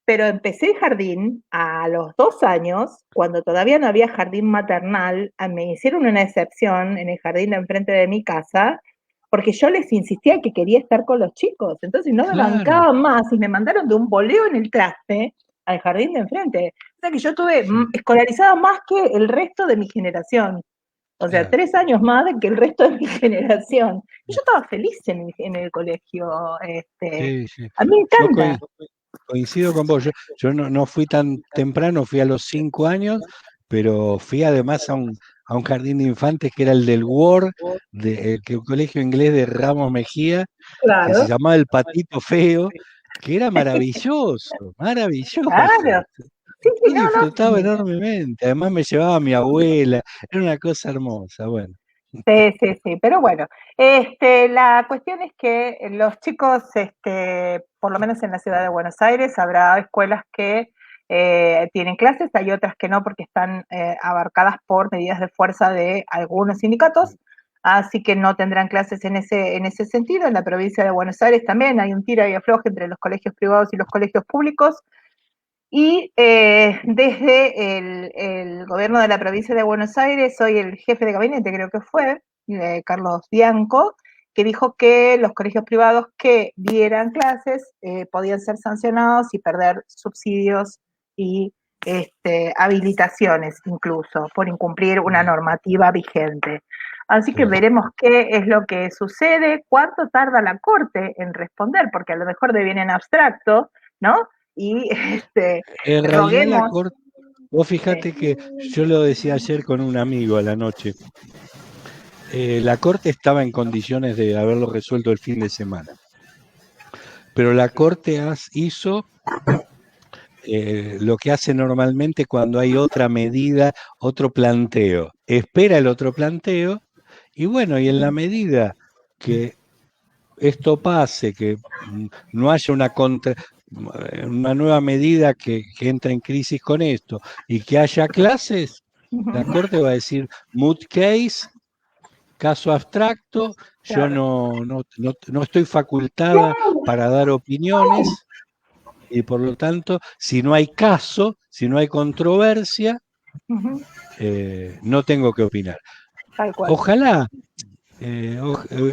Pero empecé el jardín a los 2 años, cuando todavía no había jardín maternal. Me hicieron una excepción en el jardín de enfrente de mi casa, porque yo les insistía que quería estar con los chicos. Entonces no me bancaban más y me mandaron de un boleo en el traste al jardín de enfrente. O sea que yo estuve escolarizada más que el resto de mi generación. O sea, 3 años más que el resto de mi generación. Y yo estaba feliz en el colegio. A mí me encanta. Coincido con vos. Yo no fui tan temprano, fui a los 5 años, pero fui además a un jardín de infantes que era el del Ward, un colegio inglés de Ramos Mejía, que se llamaba El Patito Feo, que era maravilloso, maravilloso. Claro. Yo disfrutaba enormemente, además me llevaba a mi abuela, era una cosa hermosa, bueno. Sí, pero bueno, la cuestión es que los chicos, por lo menos en la ciudad de Buenos Aires, habrá escuelas que tienen clases, hay otras que no porque están abarcadas por medidas de fuerza de algunos sindicatos, así que no tendrán clases en ese sentido. En la provincia de Buenos Aires también hay un tira y afloje entre los colegios privados y los colegios públicos. Y desde el gobierno de la provincia de Buenos Aires, hoy el jefe de gabinete, creo que fue, Carlos Bianco, que dijo que los colegios privados que dieran clases podían ser sancionados y perder subsidios y habilitaciones incluso por incumplir una normativa vigente. Así que veremos qué es lo que sucede, cuánto tarda la Corte en responder, porque a lo mejor deviene en abstracto, ¿no? y En realidad la roguemos. Corte, vos fijate que yo lo decía ayer con un amigo a la noche, la Corte estaba en condiciones de haberlo resuelto el fin de semana, pero la Corte hizo lo que hace normalmente cuando hay otra medida, otro planteo. Espera el otro planteo y bueno, y en la medida que esto pase, que no haya una nueva medida que entre en crisis con esto y que haya clases, la Corte va a decir moot case, caso abstracto, yo Claro. no estoy facultada para dar opiniones y por lo tanto, si no hay caso, si no hay controversia, Ujú, no tengo que opinar. tal cual. Ojalá,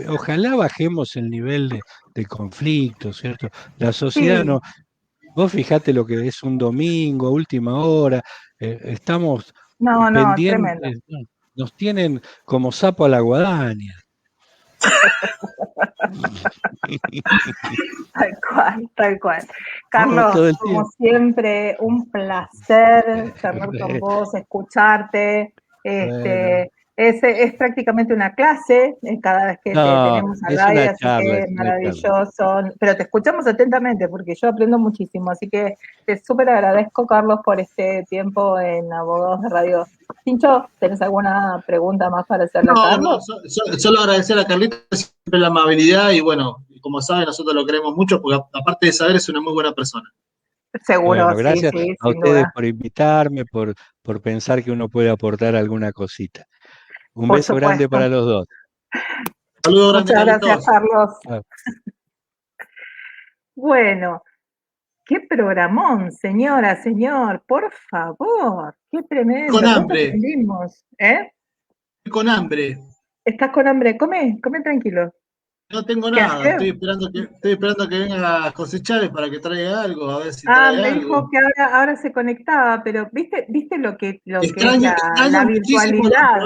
ojalá bajemos el nivel de conflicto, ¿cierto? La sociedad Sí, no. Vos fijate lo que es un domingo, última hora, estamos no, tremendo. pendientes, ¿no? Nos tienen como sapo a la guadaña. Tal cual, tal cual. No, Carlos, todo el como tiempo. siempre, un placer charlar con vos, escucharte. Bueno, Es prácticamente una clase cada vez que te no, tenemos al aire, así que es una charla. maravilloso. Pero te escuchamos atentamente porque yo aprendo muchísimo, así que te súper agradezco, Carlos, por este tiempo en Abogados de Radio. Pincho, ¿tenés alguna pregunta más para hacerle a No, Carlos? solo agradecer a Carlita siempre la amabilidad y bueno, como sabe, nosotros lo queremos mucho porque aparte de saber es una muy buena persona. Seguro, Bueno, sí, gracias sí, a sin ustedes duda. por invitarme, por pensar que uno puede aportar alguna cosita. Un Por beso grande supuesto. para los dos. Saludos grande, Muchas gracias, Carlitos. Carlos. Chao. Bueno, qué programón, señora, señor, por favor, qué Con tremendo, ¿cuánto hambre, aprendimos? con hambre. ¿Estás con hambre? Come, come tranquilo. No tengo ¿Qué nada, hacer? estoy esperando que venga José Chávez para que traiga algo, a ver si trae Me dijo algo. que ahora se conectaba, pero viste lo que es Extraño, la virtualidad.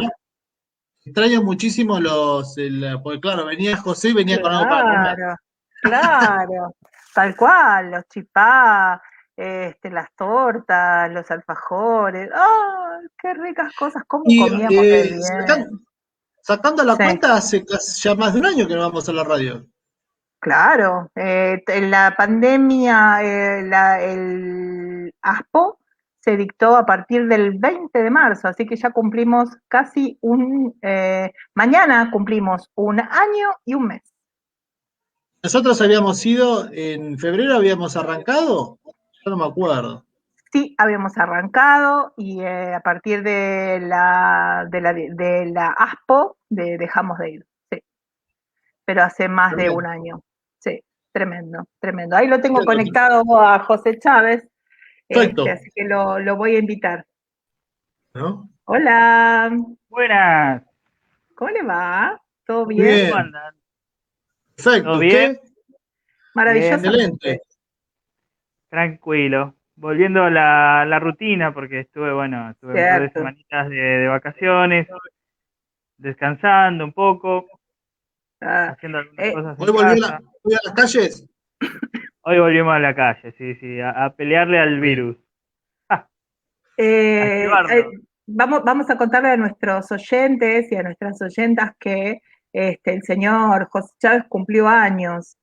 extraño muchísimo porque claro, venía José y venía con algo para comer. Claro, claro, tal cual, los chipá, las tortas, los alfajores. ¡Oh, qué ricas cosas! ¿Cómo Y comíamos de bien? sacando la Sí. cuenta, hace ya más de un año que no vamos a la radio. Claro, en la pandemia, el ASPO se dictó a partir del 20 de marzo, así que ya cumplimos mañana cumplimos un año y un mes. Nosotros habíamos ido, en febrero habíamos arrancado, yo no me acuerdo. Sí, habíamos arrancado y a partir de la ASPO dejamos de ir, sí, pero hace más de un Tremendo. año, sí, tremendo, tremendo. Ahí lo tengo Tremendo. conectado a José Chávez. Perfecto. Así que lo voy a invitar. ¿No? Hola, Buenas, ¿cómo le va? ¿Todo Muy bien? ¿cómo bien. andan? Perfecto. ¿Todo bien? ¿Usted? Maravillosamente. Excelente. Tranquilo. Volviendo a la rutina, porque estuve un par de Cierto. semanitas de vacaciones, descansando un poco, Ah, haciendo algunas cosas Hoy en volvió casa. a las calles. Hoy volvimos a la calle, sí, a pelearle al Muy bien. virus, a eh, eh, esquivarlo. vamos a contarle a nuestros oyentes y a nuestras oyentas que el señor José Chávez cumplió años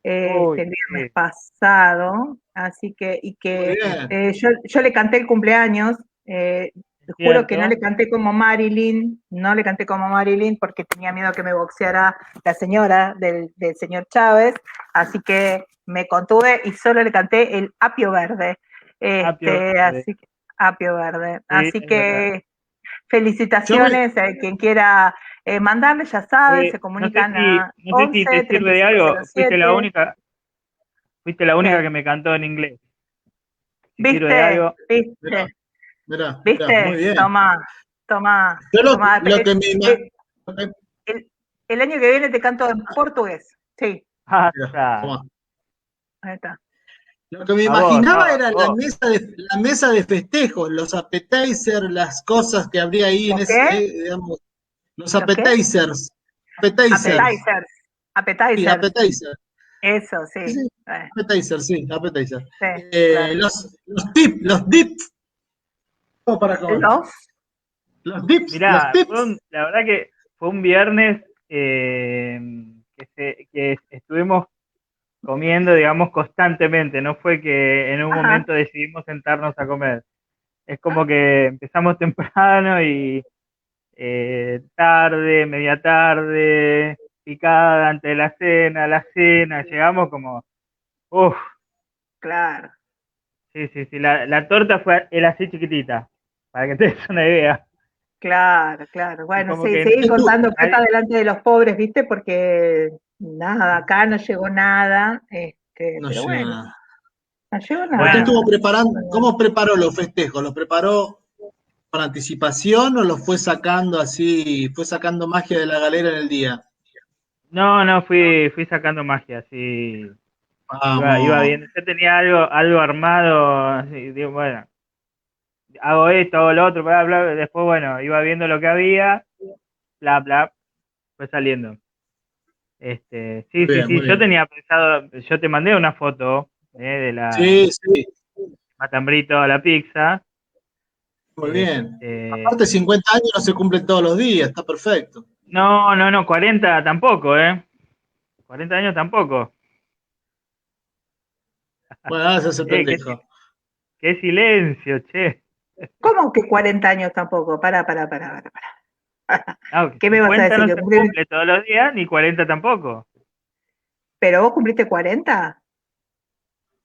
Uy, el viernes sí, pasado, así que, Muy bien. yo le canté el cumpleaños, es juro que no cierto. le canté como Marilyn, no le canté como Marilyn porque tenía miedo que me boxeara la señora del señor Chávez, así que me contuve y solo le canté el apio verde. Apio verde, Así que, apio verde. sí, Así es verdad. que Yo me, felicitaciones a quien quiera mandarle, ya sabe, se No sé comunican si, a no sé si 11 te sirve de algo, 3507. fuiste la única ¿Qué? que me cantó en inglés. Si sirve de ¿Viste? algo, mirá, ¿Viste? muy ¿Viste? bien. Tomá, tomá, Yo tomá. lo que me, Eh, el, el año que viene te canto en portugués. Sí, mirá, hasta tomá. ahí está. Lo que me a vos, imaginaba a era vos. la mesa de festejos, los appetizers, las cosas que habría ahí en ¿Los ese, qué? digamos, los ¿Los qué? appetizers. Appetizers. Appetizers. Sí, Appetizers. appetizers. Eso, sí. Sí, sí, appetizer, sí, appetizer. Sí, claro. Los dips, todo para comer. Los dips, los Mirá, tips. la verdad que fue un viernes que estuvimos comiendo, digamos, constantemente. No fue que en un Ajá. momento decidimos sentarnos a comer. Es como que empezamos temprano y tarde, media tarde, picada antes de la cena, llegamos como, uff, Claro, sí, la torta era así chiquitita, para que te des una idea. claro. Y Bueno, como sí, que seguí contando Pepa nadie- delante de los pobres, ¿viste? Porque nada, acá no llegó nada, No pero llega bueno, nada. no llegó ¿Usted nada. bueno, estuvo preparando? ¿Cómo preparó los festejos? ¿Los preparó con anticipación o los fue sacando así, fue sacando magia de la galera en el día? no, fui sacando magia, sí, iba Vamos. viendo, yo tenía algo armado, así, digo, bueno, hago esto, hago lo otro, bla, bla, después, bueno, iba viendo lo que había, bla, bla, fue saliendo. Muy bien, muy Sí, yo bien. tenía pensado, yo te mandé una foto de la Sí, sí, matambrito a la pizza. muy bien. Este, Aparte, 50 años no se cumplen todos los días, está perfecto. no, 40 tampoco, 40 años tampoco. Bueno, ahora se hace Eh, qué, pendejo. qué silencio, che. ¿Cómo que 40 años tampoco? Pará. No, ¿Qué me vas a 50 decir? no ¿Que se cumplís? cumple todos los días, ni 40 tampoco. ¿Pero vos cumpliste 40?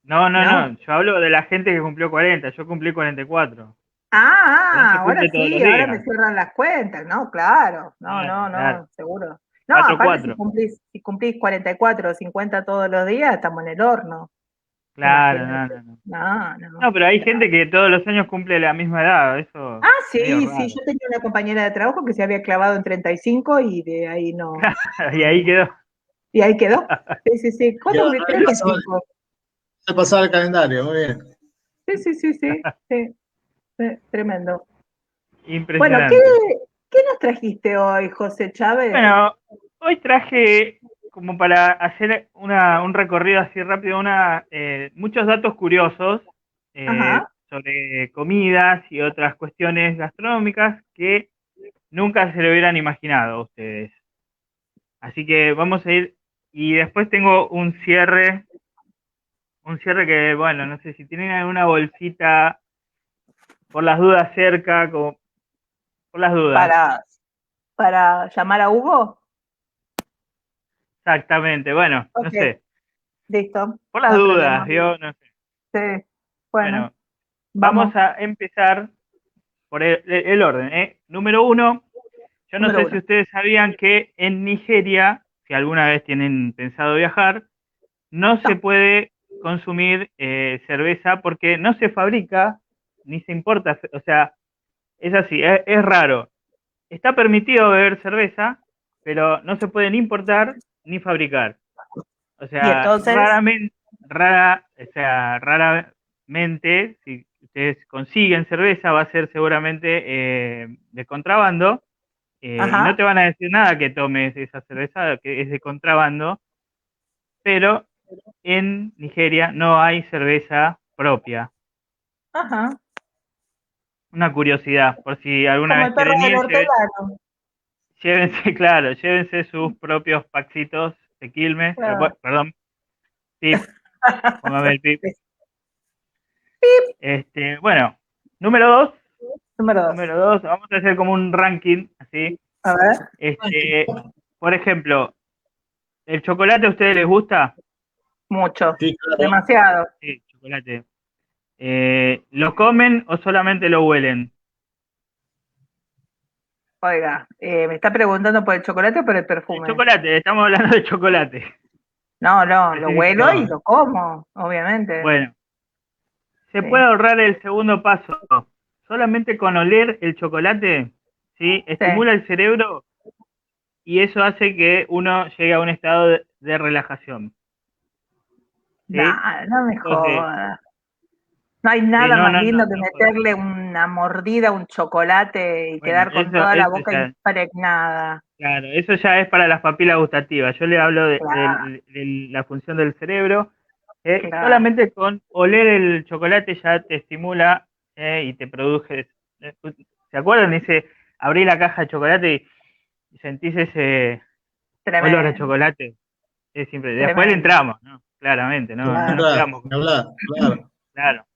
No, ¿No? yo hablo de la gente que cumplió 40, yo cumplí 44. Pero no se Ahora cumple todos los sí, ahora me días. cierran las cuentas, ¿no? Claro, Claro, seguro. No, cuatro aparte cuatro. si cumplís 44 o 50 todos los días, estamos en el horno. Claro, Imagínate. no. No. No, pero hay gente que todos los años cumple la misma edad, eso Ah, es medio sí, raro. yo tenía una compañera de trabajo que se había clavado en 35 y de ahí no. Y ahí quedó. Y ahí quedó. Sí. ¿Cuánto Quedó, cumplís? no le pasaba, 35. le pasaba el calendario, muy bien. Sí, tremendo. Bueno, Impresionante. ¿qué nos trajiste hoy, José Chávez? Bueno, hoy traje como para hacer un recorrido así rápido, muchos datos curiosos Ajá. sobre comidas y otras cuestiones gastronómicas que nunca se lo hubieran imaginado a ustedes. Así que vamos a ir, y después tengo un cierre que, bueno, no sé si tienen alguna bolsita por las dudas cerca, como por las dudas. Para llamar a Hugo. Exactamente, bueno, no Ok, sé. listo, Por las no hay dudas, problema. yo no sé. Sí, bueno, Bueno, vamos vamos. a empezar por el orden, Número 1, yo no Número sé si 1. ustedes sabían que en Nigeria, si alguna vez tienen pensado viajar, no se No, puede consumir cerveza porque no se fabrica ni se importa, o sea, es así, es raro. Está permitido beber cerveza, pero no se puede ni importar ni fabricar. O y sea, entonces, raramente, si ustedes consiguen cerveza, va a ser seguramente de contrabando, y no ajá, te van a decir nada que tomes esa cerveza que es de contrabando, pero en Nigeria no hay cerveza propia. ajá, Una curiosidad, por si alguna como vez el perro quieren del ir, hortelano. llévense, claro, llévense sus propios packsitos de Quilmes, Claro. perdón, pip, póngame el pip. Bueno, número dos, Número 2. vamos a hacer como un ranking, así. A ver, Por ejemplo, ¿el chocolate a ustedes les gusta? mucho, Sí, claro. demasiado. Sí, chocolate. ¿Lo comen o solamente lo huelen? Oiga, ¿me está preguntando por el chocolate o por el El perfume? chocolate, estamos hablando de chocolate. No, lo huelo y Específicamente. lo como, obviamente. Bueno, se puede Sí, ahorrar el segundo paso. Solamente con oler el chocolate, ¿sí? sí. Estimula el cerebro y eso hace que uno llegue a un estado de relajación. ¿Sí? Nah, no me Entonces, jodas. No hay Sí, nada no, más no, lindo no, que no meterle una mordida a un chocolate y Bueno, quedar con eso, toda la eso boca ya, impregnada. claro, eso ya es para las papilas gustativas. Yo le hablo Claro, de la función del cerebro. claro. Solamente con oler el chocolate ya te estimula y te produce. ¿Se acuerdan? Dice, abrí la caja de chocolate y sentís ese olor a Tremendo, chocolate. Es siempre. Después le tremendo. entramos, ¿no? Claramente, no Claro. nos quedamos Ni con. hablar, claro. Claro.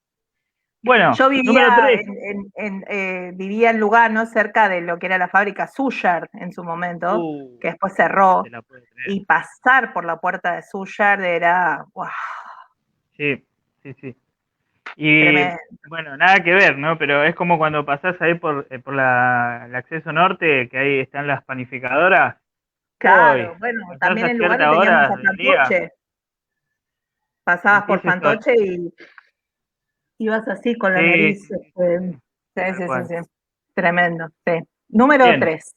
Bueno, Yo vivía número 3. vivía en Lugano, cerca de lo que era la fábrica Suyard en su momento, que después cerró, Se la puedo creer. y pasar por la puerta de Suyard era, ¡guau!, Sí, sí, sí. Y tremendo. bueno, nada que ver, ¿no? Pero es como cuando pasás ahí por el acceso norte, que ahí están las panificadoras. Hoy, Claro, bueno, pasás también a en Lugano cierta teníamos hora a del día, Fantoche. Pasabas por sentís eso. Fantoche y ibas así con la Sí, nariz. sí, sí, sí, sí, Sí, tal sí, sí, cual. sí. Tremendo, sí. Número Bien, 3.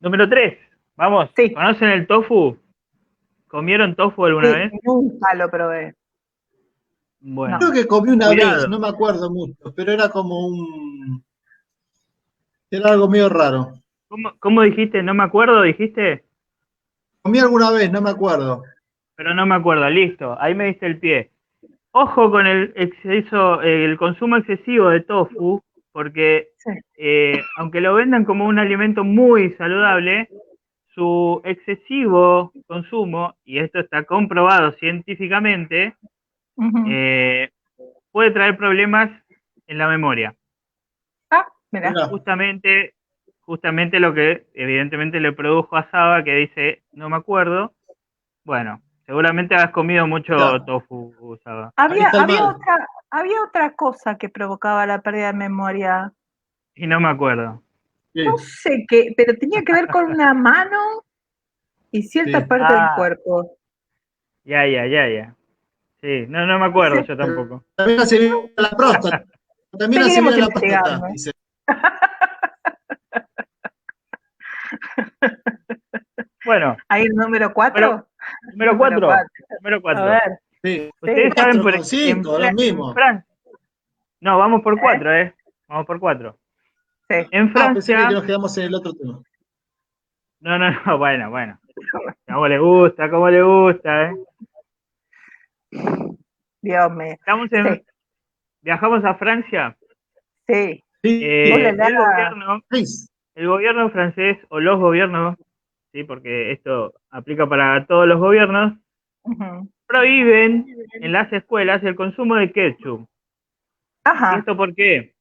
número 3. Vamos, Sí, ¿conocen el tofu? ¿Comieron tofu alguna sí, vez? nunca lo probé. No. Creo Bueno, que comí una vez, no cuidado. me acuerdo mucho, pero era algo medio raro. ¿Cómo dijiste? ¿No me acuerdo? ¿Dijiste? Comí alguna vez, no me acuerdo. Pero no me acuerdo. Listo, ahí me diste el pie. Ojo con el consumo excesivo de tofu, porque Sí. aunque lo vendan como un alimento muy saludable, su excesivo consumo, y esto está comprobado científicamente, Ujú. eh, puede traer problemas en la memoria. Ah, mira. Mirá, Justamente lo que evidentemente le produjo a Saba, que dice, no me acuerdo. Bueno, seguramente has comido mucho mirá, tofu, Saba, ahí Había, está el había mal. otra, había otra cosa que provocaba la pérdida de memoria. y no me acuerdo. No Sí, sé qué, pero tenía que ver con una mano y cierta sí. parte del Ah, cuerpo. ya. Sí, no me No acuerdo sé. yo tampoco. También hace bien a la próstata. También hace bien Seguiremos a la próstata, investigando. dice. Bueno, Ahí el número número, 4. número Número 4. 4. Número A 4. ver, Sí. sí. Ustedes saben, 4 con 5, lo En mismo. Francia. No, vamos por ¿Eh? 4, ¿eh? Vamos por 4. Sí. En Ah, pensé que Francia. nos quedamos en el otro tema. No, bueno. Cómo le gusta, ¿eh? Dios mío. Estamos Sí, viajamos a Francia. sí. Sí, Ulala. El gobierno, Luis. francés, o los gobiernos, sí, porque esto aplica para todos los gobiernos, Ujú. prohíben en las escuelas el consumo de ketchup. ¿Y Ajá. esto por qué?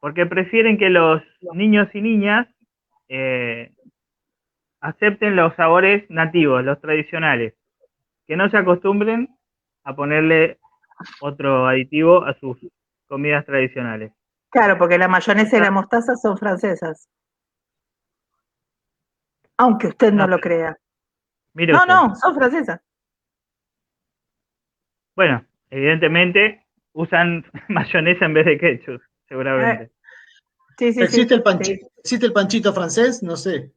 Porque prefieren que los niños y niñas eh, acepten los sabores nativos, los tradicionales, que no se acostumbren a ponerle otro aditivo a sus comidas tradicionales. Claro, porque la mayonesa y la Esa- mostaza son francesas. Aunque usted no no, lo pero crea. mire No, usted. no, son francesas. Bueno, evidentemente usan mayonesa en vez de ketchup, seguramente. Sí, sí, sí, ¿Existe el sí. panchito, existe el panchito francés? No sé.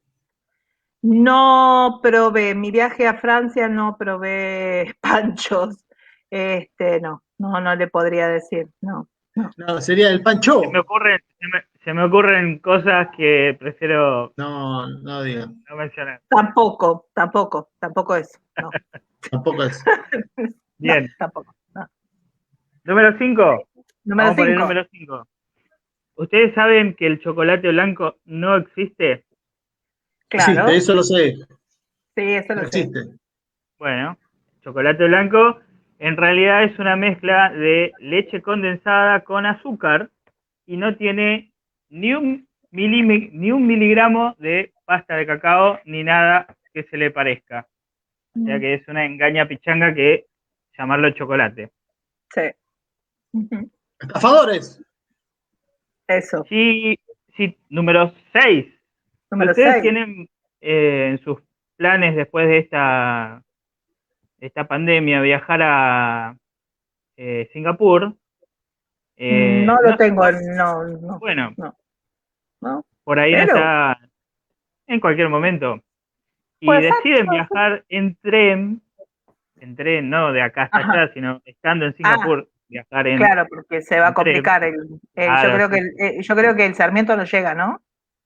No probé, mi viaje a Francia no probé panchos. No le podría decir, no. No, sería el Se me pancho. ocurren, se me ocurren cosas que prefiero No, no digan. no mencionar. Tampoco eso. No, Tampoco es. no, Bien, tampoco. No. número 5. Número Vamos por el 5. número 5. ¿Ustedes saben que el chocolate blanco no existe? Existe, Claro, eso lo sé. sí, eso No lo sé. existe. Bueno, chocolate blanco en realidad es una mezcla de leche condensada con azúcar y no tiene ni un miligramo de pasta de cacao ni nada que se le parezca. O sea que es una engaña pichanga que llamarlo chocolate. Sí. Ujú. Estafadores. Eso. Sí, sí, número 6. Si Número ustedes 6. tienen en sus planes después de esta pandemia viajar a Singapur, No lo no, tengo, no, bueno, no, no. por ahí no Pero está en cualquier momento, y puede ser, deciden puede ser. viajar en tren, no de acá hasta Ajá. allá, sino estando en Ah, Singapur, viajar en Claro, porque se va a en tren. complicar. Claro, sí. Yo creo que el Sarmiento no llega, ¿no?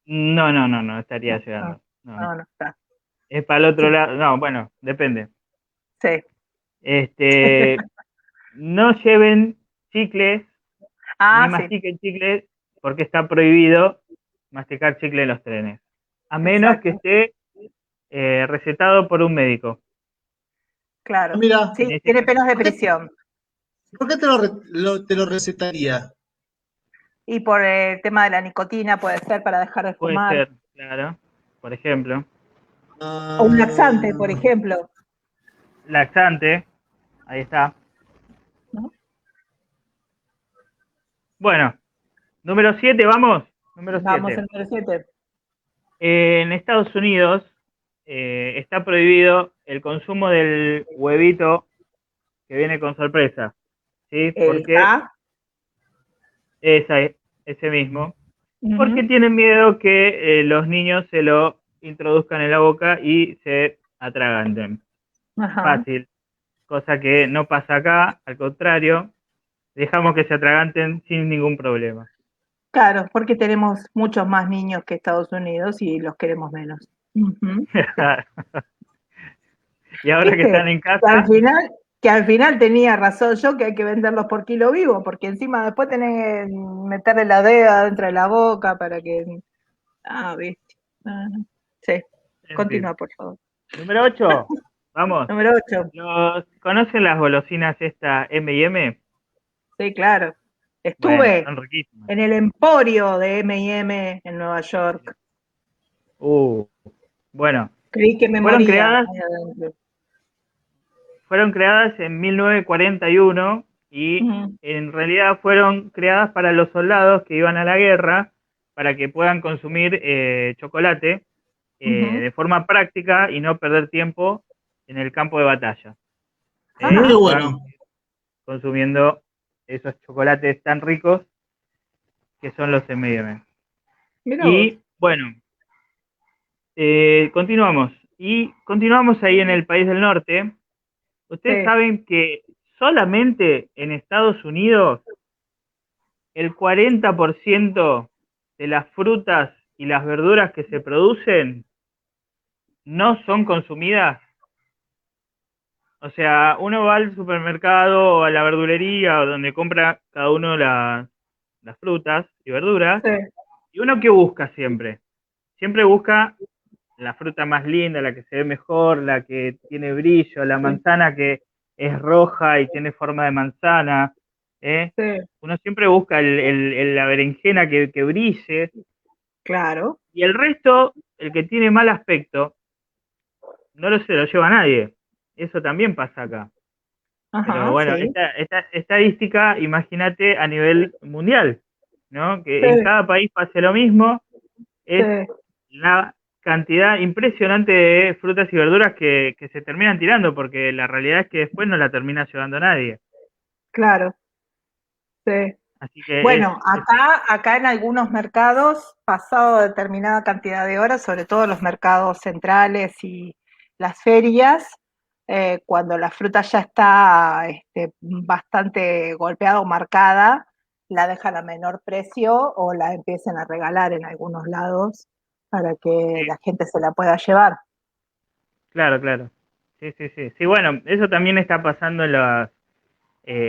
No estaría No, llegando. no está. Es para el otro Sí, lado. No, bueno, depende. sí. No lleven chicles ni Ah, sí, mastiquen chicles porque está prohibido masticar chicle en los trenes. A menos que exacto. esté recetado por un médico. Claro. Mira, En Sí, ese tiene caso, penas de ¿por qué, prisión. por qué te lo recetaría? Y por el tema de la nicotina puede ser para dejar de puede fumar. ser, claro, por ejemplo, O un laxante, Ah, por ejemplo. laxante, ahí está. ¿No? Bueno, número 7, vamos. Número Vamos 7. al número 7. En Estados Unidos está prohibido el consumo del huevito que viene con sorpresa, ¿sí? El Porque K. ese mismo, porque Ujú. tienen miedo que los niños se lo introduzcan en la boca y se atraganten. Ajá. Fácil, cosa que no pasa acá, al contrario, dejamos que se atraganten sin ningún problema. Claro, porque tenemos muchos más niños que Estados Unidos y los queremos menos. Ujú. Y ahora que ¿Viste? están en Que al casa, final, que al final tenía razón yo que hay que venderlos por kilo vivo, porque encima después tenés que meterle la DEA dentro de la boca para que. Ah, viste. Ah, sí, en fin. continúa, por favor. Número 8, vamos. Número 8. ¿Conocen las golosinas esta M&M? Sí, claro. Bueno, Estuve son riquísimas. en el emporio de M&M en Nueva York. Uh, bueno, Creí que me fueron moría creadas ahí adentro. fueron creadas en 1941 y Ujú, en realidad fueron creadas para los soldados que iban a la guerra para que puedan consumir chocolate ujú. de forma práctica y no perder tiempo en el campo de batalla. muy Ajá. Puedan bueno. ir consumiendo esos chocolates tan ricos que son los M&M. Mira vos. Y bueno, continuamos. Y continuamos ahí en el país del norte. Ustedes Sí. saben que solamente en Estados Unidos el 40% de las frutas y las verduras que se producen no son consumidas. O sea, uno va al supermercado o a la verdulería o donde compra cada uno las frutas y verduras, Sí, y uno que busca siempre. Siempre busca la fruta más linda, la que se ve mejor, la que tiene brillo, la sí, manzana que es roja y tiene forma de manzana, ¿eh? sí, Uno siempre busca la berenjena que brille, claro. y el resto, el que tiene mal aspecto, se lo lleva a nadie. Eso también pasa acá. Pero Ajá, bueno, sí. esta estadística, imagínate a nivel mundial, ¿no? Que Sí, en cada país pase lo mismo, sí, es la cantidad impresionante de frutas y verduras que se terminan tirando, porque la realidad es que después no la termina llevando nadie. claro. Sí. Así que Bueno, acá en algunos mercados, pasado determinada cantidad de horas, sobre todo los mercados centrales y las ferias, cuando la fruta ya está bastante golpeada o marcada, la dejan a menor precio o la empiezan a regalar en algunos lados para que sí, la gente se la pueda llevar. claro, claro. Sí, sí, sí. Sí, bueno, eso también está pasando en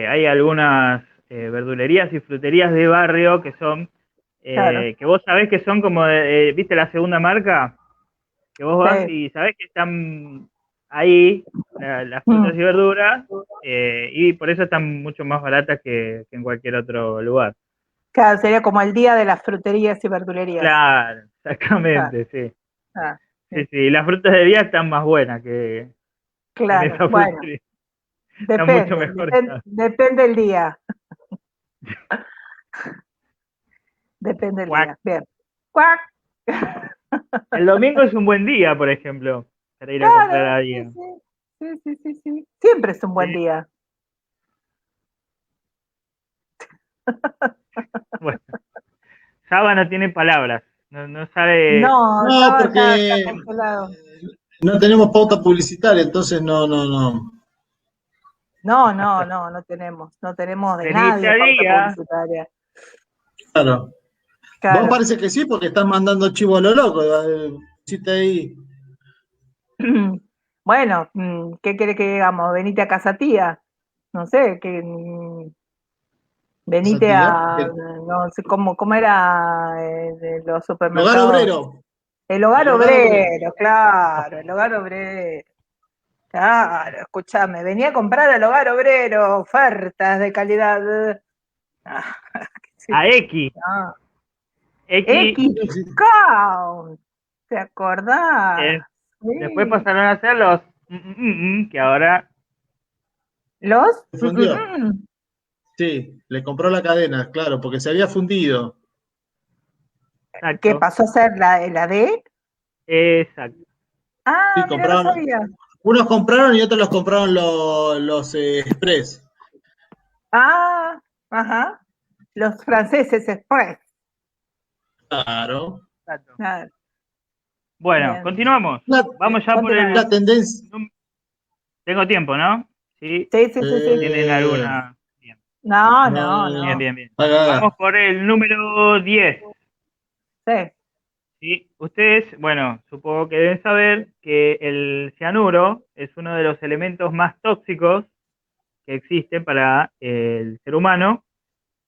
hay algunas verdulerías y fruterías de barrio que son, Claro, que vos sabés que son como, ¿viste la segunda marca? Que vos vas sí. y sabés que están ahí las frutas Mm. y verduras, y por eso están mucho más baratas que en cualquier otro lugar. Claro, sería como el día de las fruterías y verdulerías. Claro, Ah, exactamente, sí. ah, Sí, sí. sí, las frutas de día están más buenas que en Claro, esa bueno, frutería. Están mucho depende, mejor. depende el día, depende el Cuac. día. Bien. ¡Cuac! El domingo es un buen día, por ejemplo, para ir a comprar Claro, a sí, alguien. sí, sí, sí, sí, sí. Siempre es un buen Sí, día. bueno, Saba no tiene palabras, no sabe. No, No, está porque congelado. no tenemos pauta publicitaria, entonces no. No tenemos de nadie pauta publicitaria. Claro. Claro. Vos parece que sí, porque estás mandando chivo a lo loco. Hiciste ahí. Bueno, ¿qué querés que digamos? Venite a casa tía. No sé, que venite a, no sé cómo era de los Hogar supermercados. obrero. El hogar obrero, claro, el hogar obrero. Claro, escúchame, venía a comprar al hogar obrero ofertas de calidad. A X. X-Count, ¿te acordás? Sí. Después pasaron a ser los que ahora... ¿Los? Se fundió. Sí, le compró la cadena, claro, porque se había fundido. Exacto. ¿Qué pasó a ser la D? Exacto. Ah, Sí, mira, no sabía. Unos compraron y otros los compraron los Express. Ah, ajá. Los franceses Express. Claro. Exacto. Claro. Bueno, Bien. continuamos. Vamos ya por el... La tendencia. Tengo tiempo, ¿no? Sí. Sí. ¿Tienen alguna? Bien. No. Bien. Haga. Vamos por el número 10. Sí. ¿Sí? Ustedes, bueno, supongo que deben saber que el cianuro es uno de los elementos más tóxicos que existen para el ser humano,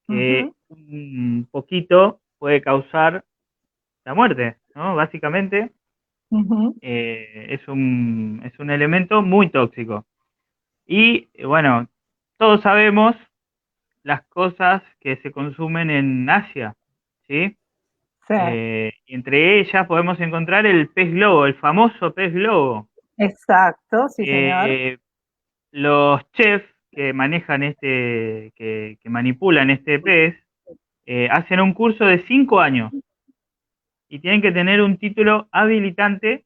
que un poquito puede causar la muerte, ¿no? Básicamente es un elemento muy tóxico. Y bueno, todos sabemos las cosas que se consumen en Asia, ¿sí? Sí. Entre ellas podemos encontrar el pez globo, el famoso pez globo. Exacto, sí, señor. Los chefs que manejan que manipulan este pez, hacen un curso de 5 años y tienen que tener un título habilitante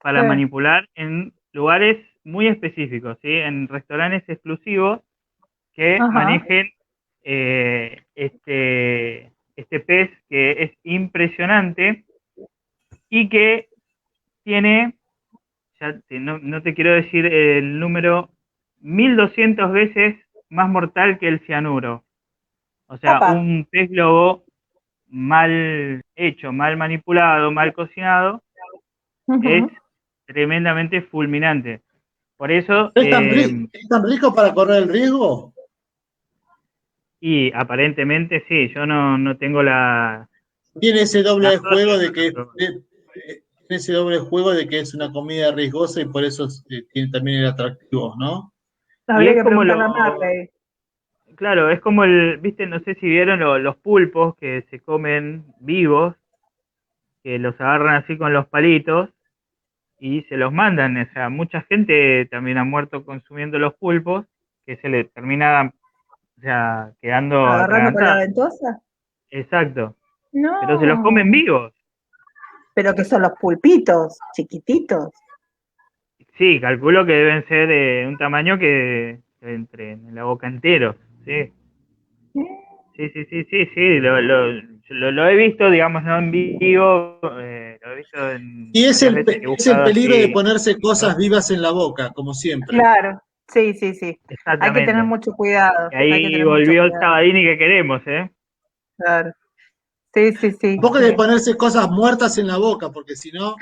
para manipular en lugares muy específicos, ¿sí? En restaurantes exclusivos que manejen este pez que es impresionante y que tiene, ya no te quiero decir el número, 1200 veces más mortal que el cianuro. O sea, un pez globo mal hecho, mal manipulado, mal cocinado, es tremendamente fulminante. Por eso... ¿Es tan rico para correr el riesgo? Y aparentemente sí, yo no tengo la... Tiene ese doble juego de que... Tiene ese doble juego de que es una comida riesgosa y por eso tiene también el atractivo, ¿no? Habría que preguntarle a Marley. Claro, es como viste, no sé si vieron los pulpos que se comen vivos, que los agarran así con los palitos y se los mandan. O sea, mucha gente también ha muerto consumiendo los pulpos, que se le termina, o sea, quedando ¿Agarrando con la atragantada. ventosa? Exacto. No. Pero se los comen vivos. Pero que son los pulpitos, chiquititos. Sí, calculo que deben ser de un tamaño que entre en la boca entero, sí. Sí, lo he visto, digamos, no en vivo, lo he visto en... Y es el peligro de ponerse cosas vivas en la boca, como siempre. Claro, sí. Exactamente. Hay que tener mucho cuidado. Y ahí volvió el Sabadini que queremos, ¿eh? Claro. Sí. Tampoco de ponerse cosas muertas en la boca, porque si no...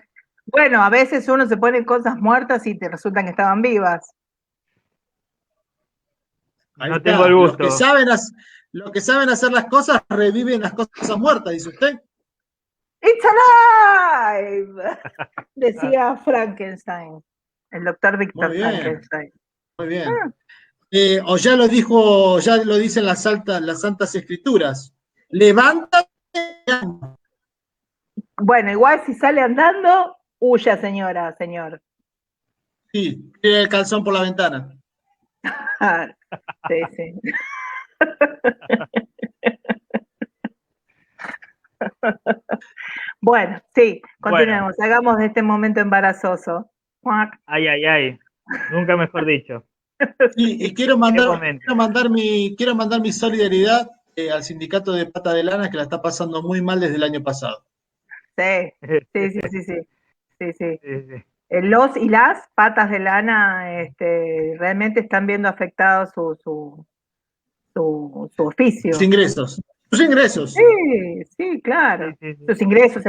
Bueno, a veces uno se pone cosas muertas y te resultan que estaban vivas. No tengo el gusto. Los que saben hacer las cosas reviven las cosas muertas, dice usted. ¡It's alive! Decía Frankenstein, el doctor Víctor Frankenstein. Muy bien. O ya lo dicen las santas escrituras. Levántate. Bueno, igual si sale andando, huya, señora, señor. Sí, tira el calzón por la ventana. Sí. Bueno, sí, continuemos. Bueno. Hagamos de este momento embarazoso. Ay. Nunca mejor dicho. Sí, y quiero mandar mi solidaridad al sindicato de Pata de Lana, que la está pasando muy mal desde el año pasado. Sí. Los y las patas de lana realmente están viendo afectado su oficio. Sus ingresos. Sus ingresos. Sí, sí, claro. Sí, sí, sí. Sus ingresos.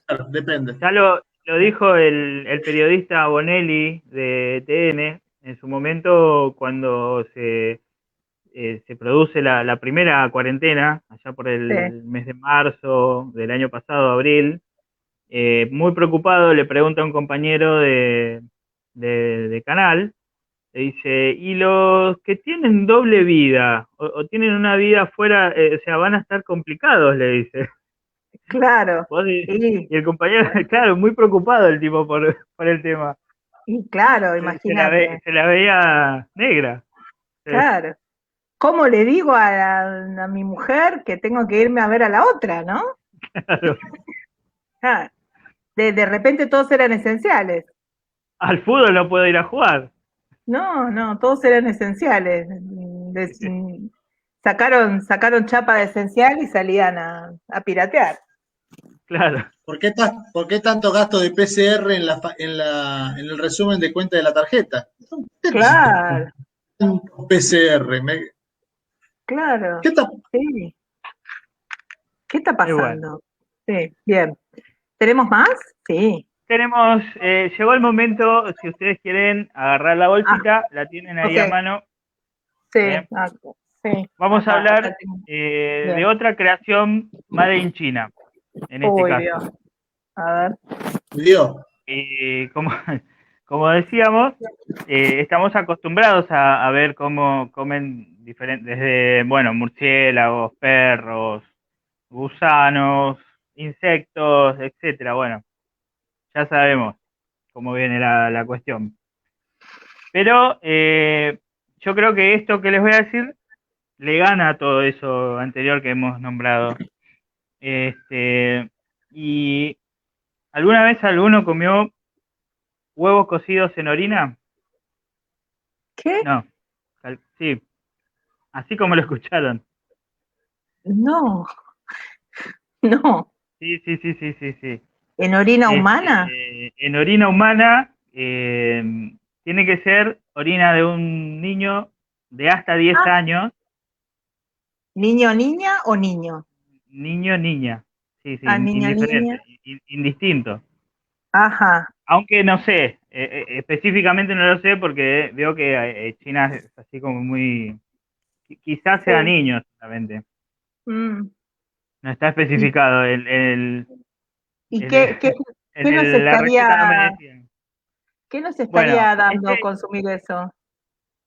Claro, depende. Ya lo dijo el periodista Bonelli de TN en su momento cuando se produce la primera cuarentena, allá por el mes de marzo del año pasado, abril. Muy preocupado le pregunta a un compañero de canal, le dice, ¿y los que tienen doble vida o tienen una vida fuera, o sea, van a estar complicados? Le dice. Claro. Y el compañero, claro, muy preocupado el tipo por el tema. Y claro, imagínate. Se la veía negra. Claro. ¿Cómo le digo a mi mujer que tengo que irme a ver a la otra, no? Claro. Claro. De repente todos eran esenciales. Al fútbol no puedo ir a jugar. No, todos eran esenciales. Sacaron chapa de esencial y salían a piratear. Claro. ¿Por qué tanto gasto de PCR en el resumen de cuenta de la tarjeta? Claro. PCR. Claro. ¿Qué está? Sí. ¿Qué está pasando? Sí, bien. ¿Tenemos más? Sí. Tenemos, llegó el momento, si ustedes quieren agarrar la bolsita, la tienen ahí a mano. Sí, sí. Vamos a hablar de otra creación made in China, en este caso. Dios. A ver. Dios. Como decíamos, estamos acostumbrados a ver cómo comen diferentes, desde, bueno, murciélagos, perros, gusanos, insectos, etcétera. Bueno, ya sabemos cómo viene la cuestión. Pero yo creo que esto que les voy a decir le gana a todo eso anterior que hemos nombrado. ¿Y alguna vez alguno comió huevos cocidos en orina? ¿Qué? No. Sí. Así como lo escucharon. No. Sí. ¿En orina humana? En orina humana tiene que ser orina de un niño de hasta 10 años. ¿Niño, niña o niño? Niño, niña. Sí, niño, indiferente, niña. indistinto. Ajá. Aunque no sé, específicamente no lo sé porque veo que China es así como muy... Quizás sea niño solamente. No está especificado. ¿Y qué nos la receta no me decían. ¿Qué nos estaría dando consumir eso?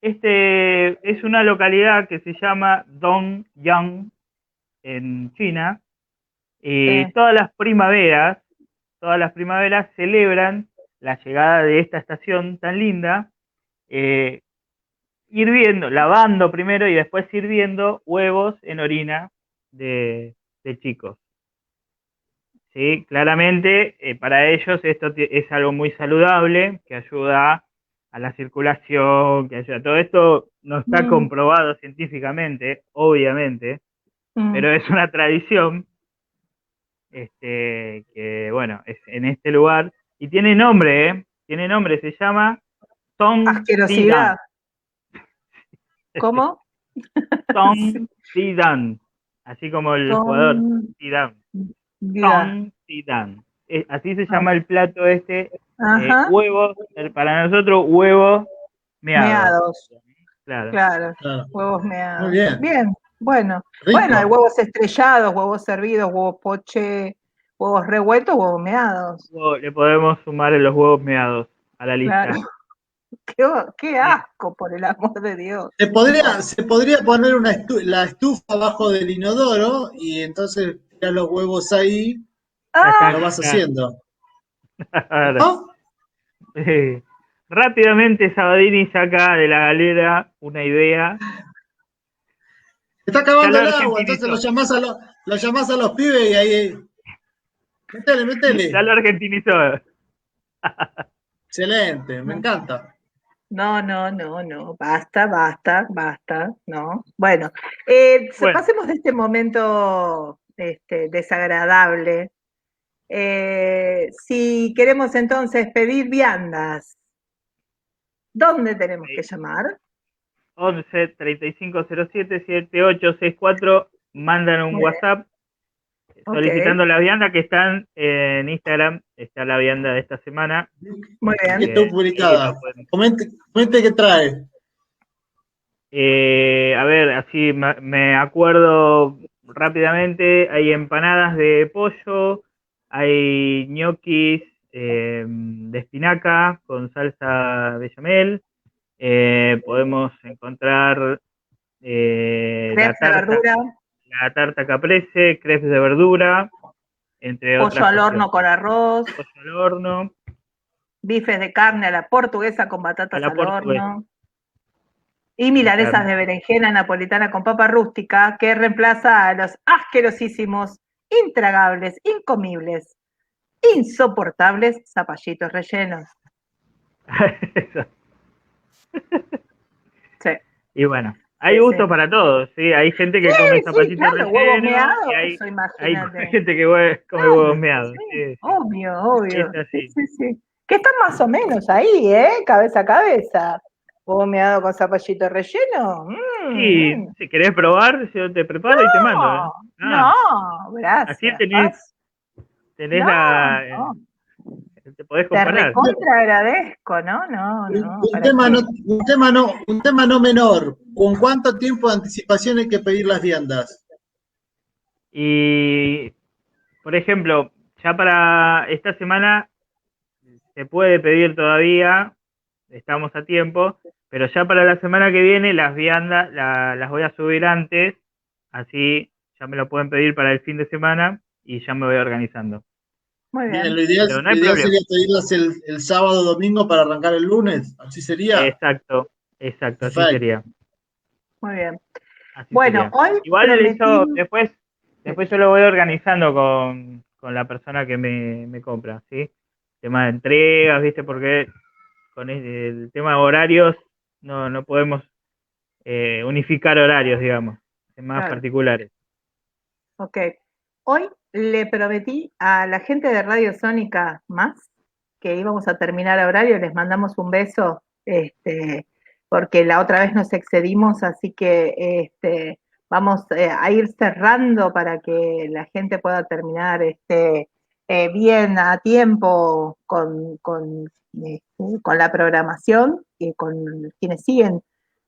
Es una localidad que se llama Dongyang en China. Y todas las primaveras celebran la llegada de esta estación tan linda, lavando primero y después sirviendo huevos en orina de chicos. ¿Sí? Claramente, para ellos esto es algo muy saludable, que ayuda a la circulación, que ayuda. Todo esto no está comprobado científicamente, obviamente, pero es una tradición que, bueno, es en este lugar, y tiene nombre, se llama Asquerosidad. ¿Cómo? Zhangjidan, así como el jugador Zidane. Zhangjidan. Así se llama el plato huevos, para nosotros huevos meados. Claro. Huevos meados. Muy bien. Bien, bueno. Rico. Bueno, hay huevos estrellados, huevos servidos, huevos poché, huevos revueltos, huevos meados. Le podemos sumar los huevos meados a la lista. Claro. Qué asco, por el amor de Dios. Se podría poner la estufa abajo del inodoro y entonces tirar los huevos ahí. Lo vas haciendo. ¿No? Rápidamente Sabadini saca de la galera una idea. Se está acabando el agua, entonces lo llamás a los pibes y ahí. Metele. Ya lo argentinizó. Excelente, me encanta. No, basta, no. Bueno, pasemos de este momento desagradable. si queremos entonces pedir viandas, ¿dónde tenemos que llamar? 11 3507 7864, mandan un Muy bien. WhatsApp Ok. solicitando las viandas que están en Instagram. Está la vianda de esta semana. Muy Que bien. está publicada. Lo pueden- Comente qué trae. A ver, así me acuerdo rápidamente. Hay empanadas de pollo, hay ñoquis de espinaca con salsa bechamel. Podemos encontrar Crepes de verdura, la tarta caprese, crepes de verdura, entre pollo otras al horno cuestiones. con arroz, Pollo al horno, bifes de carne a la portuguesa con a batatas la al portuguesa. horno. Y milanesas de berenjena napolitana con papa rústica, que reemplaza a los asquerosísimos, intragables, incomibles, insoportables zapallitos rellenos. Eso. Sí. Y bueno, hay Sí, gusto sí. para todos, ¿sí? Hay gente que come zapallitos claro, rellenos huevos y meados, hay eso imagínate. gente que come Claro, huevos meados. sí, Sí, sí. obvio, obvio. Es así. Sí. Que están más o menos ahí, cabeza a cabeza. Huevo meado con zapallito relleno. Sí, si querés probar, yo te preparo y te mando. ¿eh? No, Así gracias. tenés No. te podés Te comparar. recontra agradezco, no. Un tema no menor. ¿Con cuánto tiempo de anticipación hay que pedir las viandas? Y, por ejemplo, ya para esta semana se puede pedir todavía, estamos a tiempo, pero ya para la semana que viene las viandas las voy a subir antes, así ya me lo pueden pedir para el fin de semana y ya me voy organizando. Muy Bien, bien. lo ideal, Pero no hay problema. sería pedirlas el sábado o domingo para arrancar el lunes. ¿Así sería? Exacto, así Perfecto. sería. Muy bien. Así Bueno, sería. hoy Igual prometí... eso después yo lo voy organizando con la persona que me compra, ¿sí? Tema de entregas, ¿viste? Porque con el tema de horarios no podemos unificar horarios, digamos, en más Claro. particulares. Ok. Hoy le prometí a la gente de Radio Sónica Más que íbamos a terminar a horario, les mandamos un beso, porque la otra vez nos excedimos, así que vamos a ir cerrando para que la gente pueda terminar bien a tiempo con la programación y con quienes siguen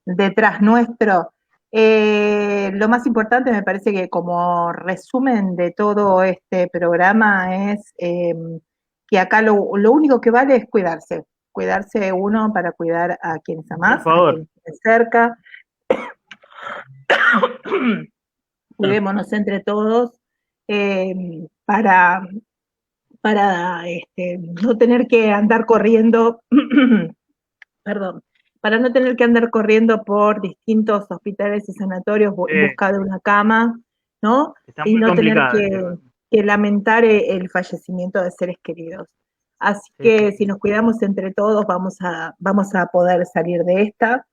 detrás nuestro. Lo más importante me parece que como resumen de todo este programa es que acá lo único que vale es cuidarse uno para cuidar a quienes Por amás, a favor, quienes estén cerca. Cuidémonos entre todos para no tener que andar corriendo, perdón, para no tener que andar corriendo por distintos hospitales y sanatorios en busca de una cama, ¿no? está Y muy no tener complicado. que lamentar el fallecimiento de seres queridos. Así que si nos cuidamos entre todos vamos a poder salir de esta.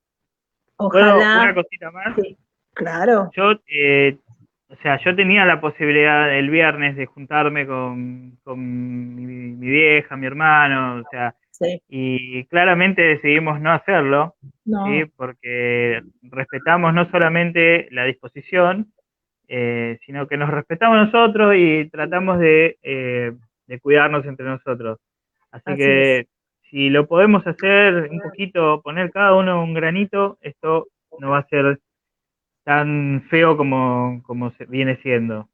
Ojalá. Una cosita más. Sí, claro. Yo tenía la posibilidad el viernes de juntarme con mi vieja, mi hermano, o sea, Sí. y claramente decidimos no hacerlo, No. ¿sí? Porque respetamos no solamente la disposición, sino que nos respetamos nosotros y tratamos de cuidarnos entre nosotros. Así que si lo podemos hacer un poquito, poner cada uno un granito, esto no va a ser tan feo como se viene siendo.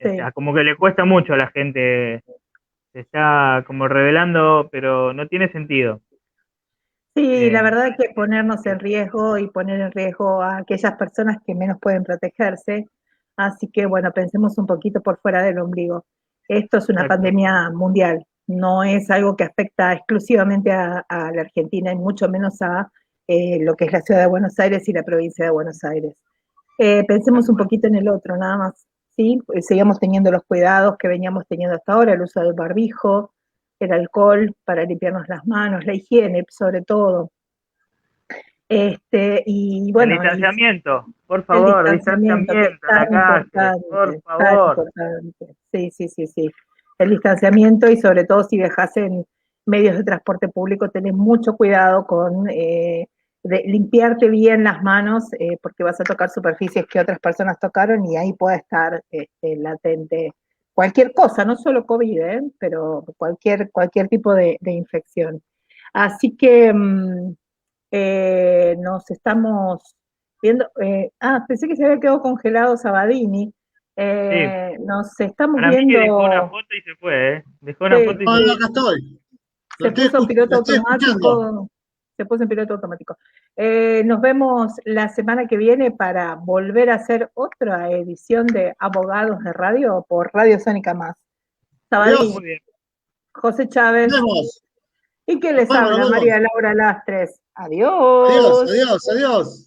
Sí. O sea, como que le cuesta mucho a la gente, se está como revelando, pero no tiene sentido. Sí, la verdad que ponernos en riesgo y poner en riesgo a aquellas personas que menos pueden protegerse. Así que bueno, pensemos un poquito por fuera del ombligo. Esto es una Exacto. pandemia mundial, no es algo que afecta exclusivamente a la Argentina y mucho menos a lo que es la ciudad de Buenos Aires y la provincia de Buenos Aires. Pensemos un poquito en el otro, nada más. ¿Sí? Sigamos teniendo los cuidados que veníamos teniendo hasta ahora, el uso del barbijo, el alcohol para limpiarnos las manos, la higiene sobre todo. Y bueno, el distanciamiento, por el favor, distanciamiento, que es en la tan calle, importante, por tan favor. importante. Sí. el distanciamiento y sobre todo si viajas en medios de transporte público, tenés mucho cuidado con de limpiarte bien las manos porque vas a tocar superficies que otras personas tocaron y ahí puede estar latente cualquier cosa, no solo COVID, pero cualquier tipo de infección. Así que nos estamos viendo. Pensé que se había quedado congelado Sabadini. Nos estamos Para mí viendo. que dejó una foto y se fue, Dejó una foto y se No, fue. acá estoy. Se puso en piloto Lo estoy escuchando. automático. Se puso en piloto automático. Nos vemos la semana que viene para volver a hacer otra edición de Abogados de Radio por Radio Sónica Más. Sabadini, Muy bien. José Chávez. Nos vemos. ¿Y quién les Nos vemos, habla? nos vemos. María Laura Lastres. Adiós. Adiós, adiós, adiós.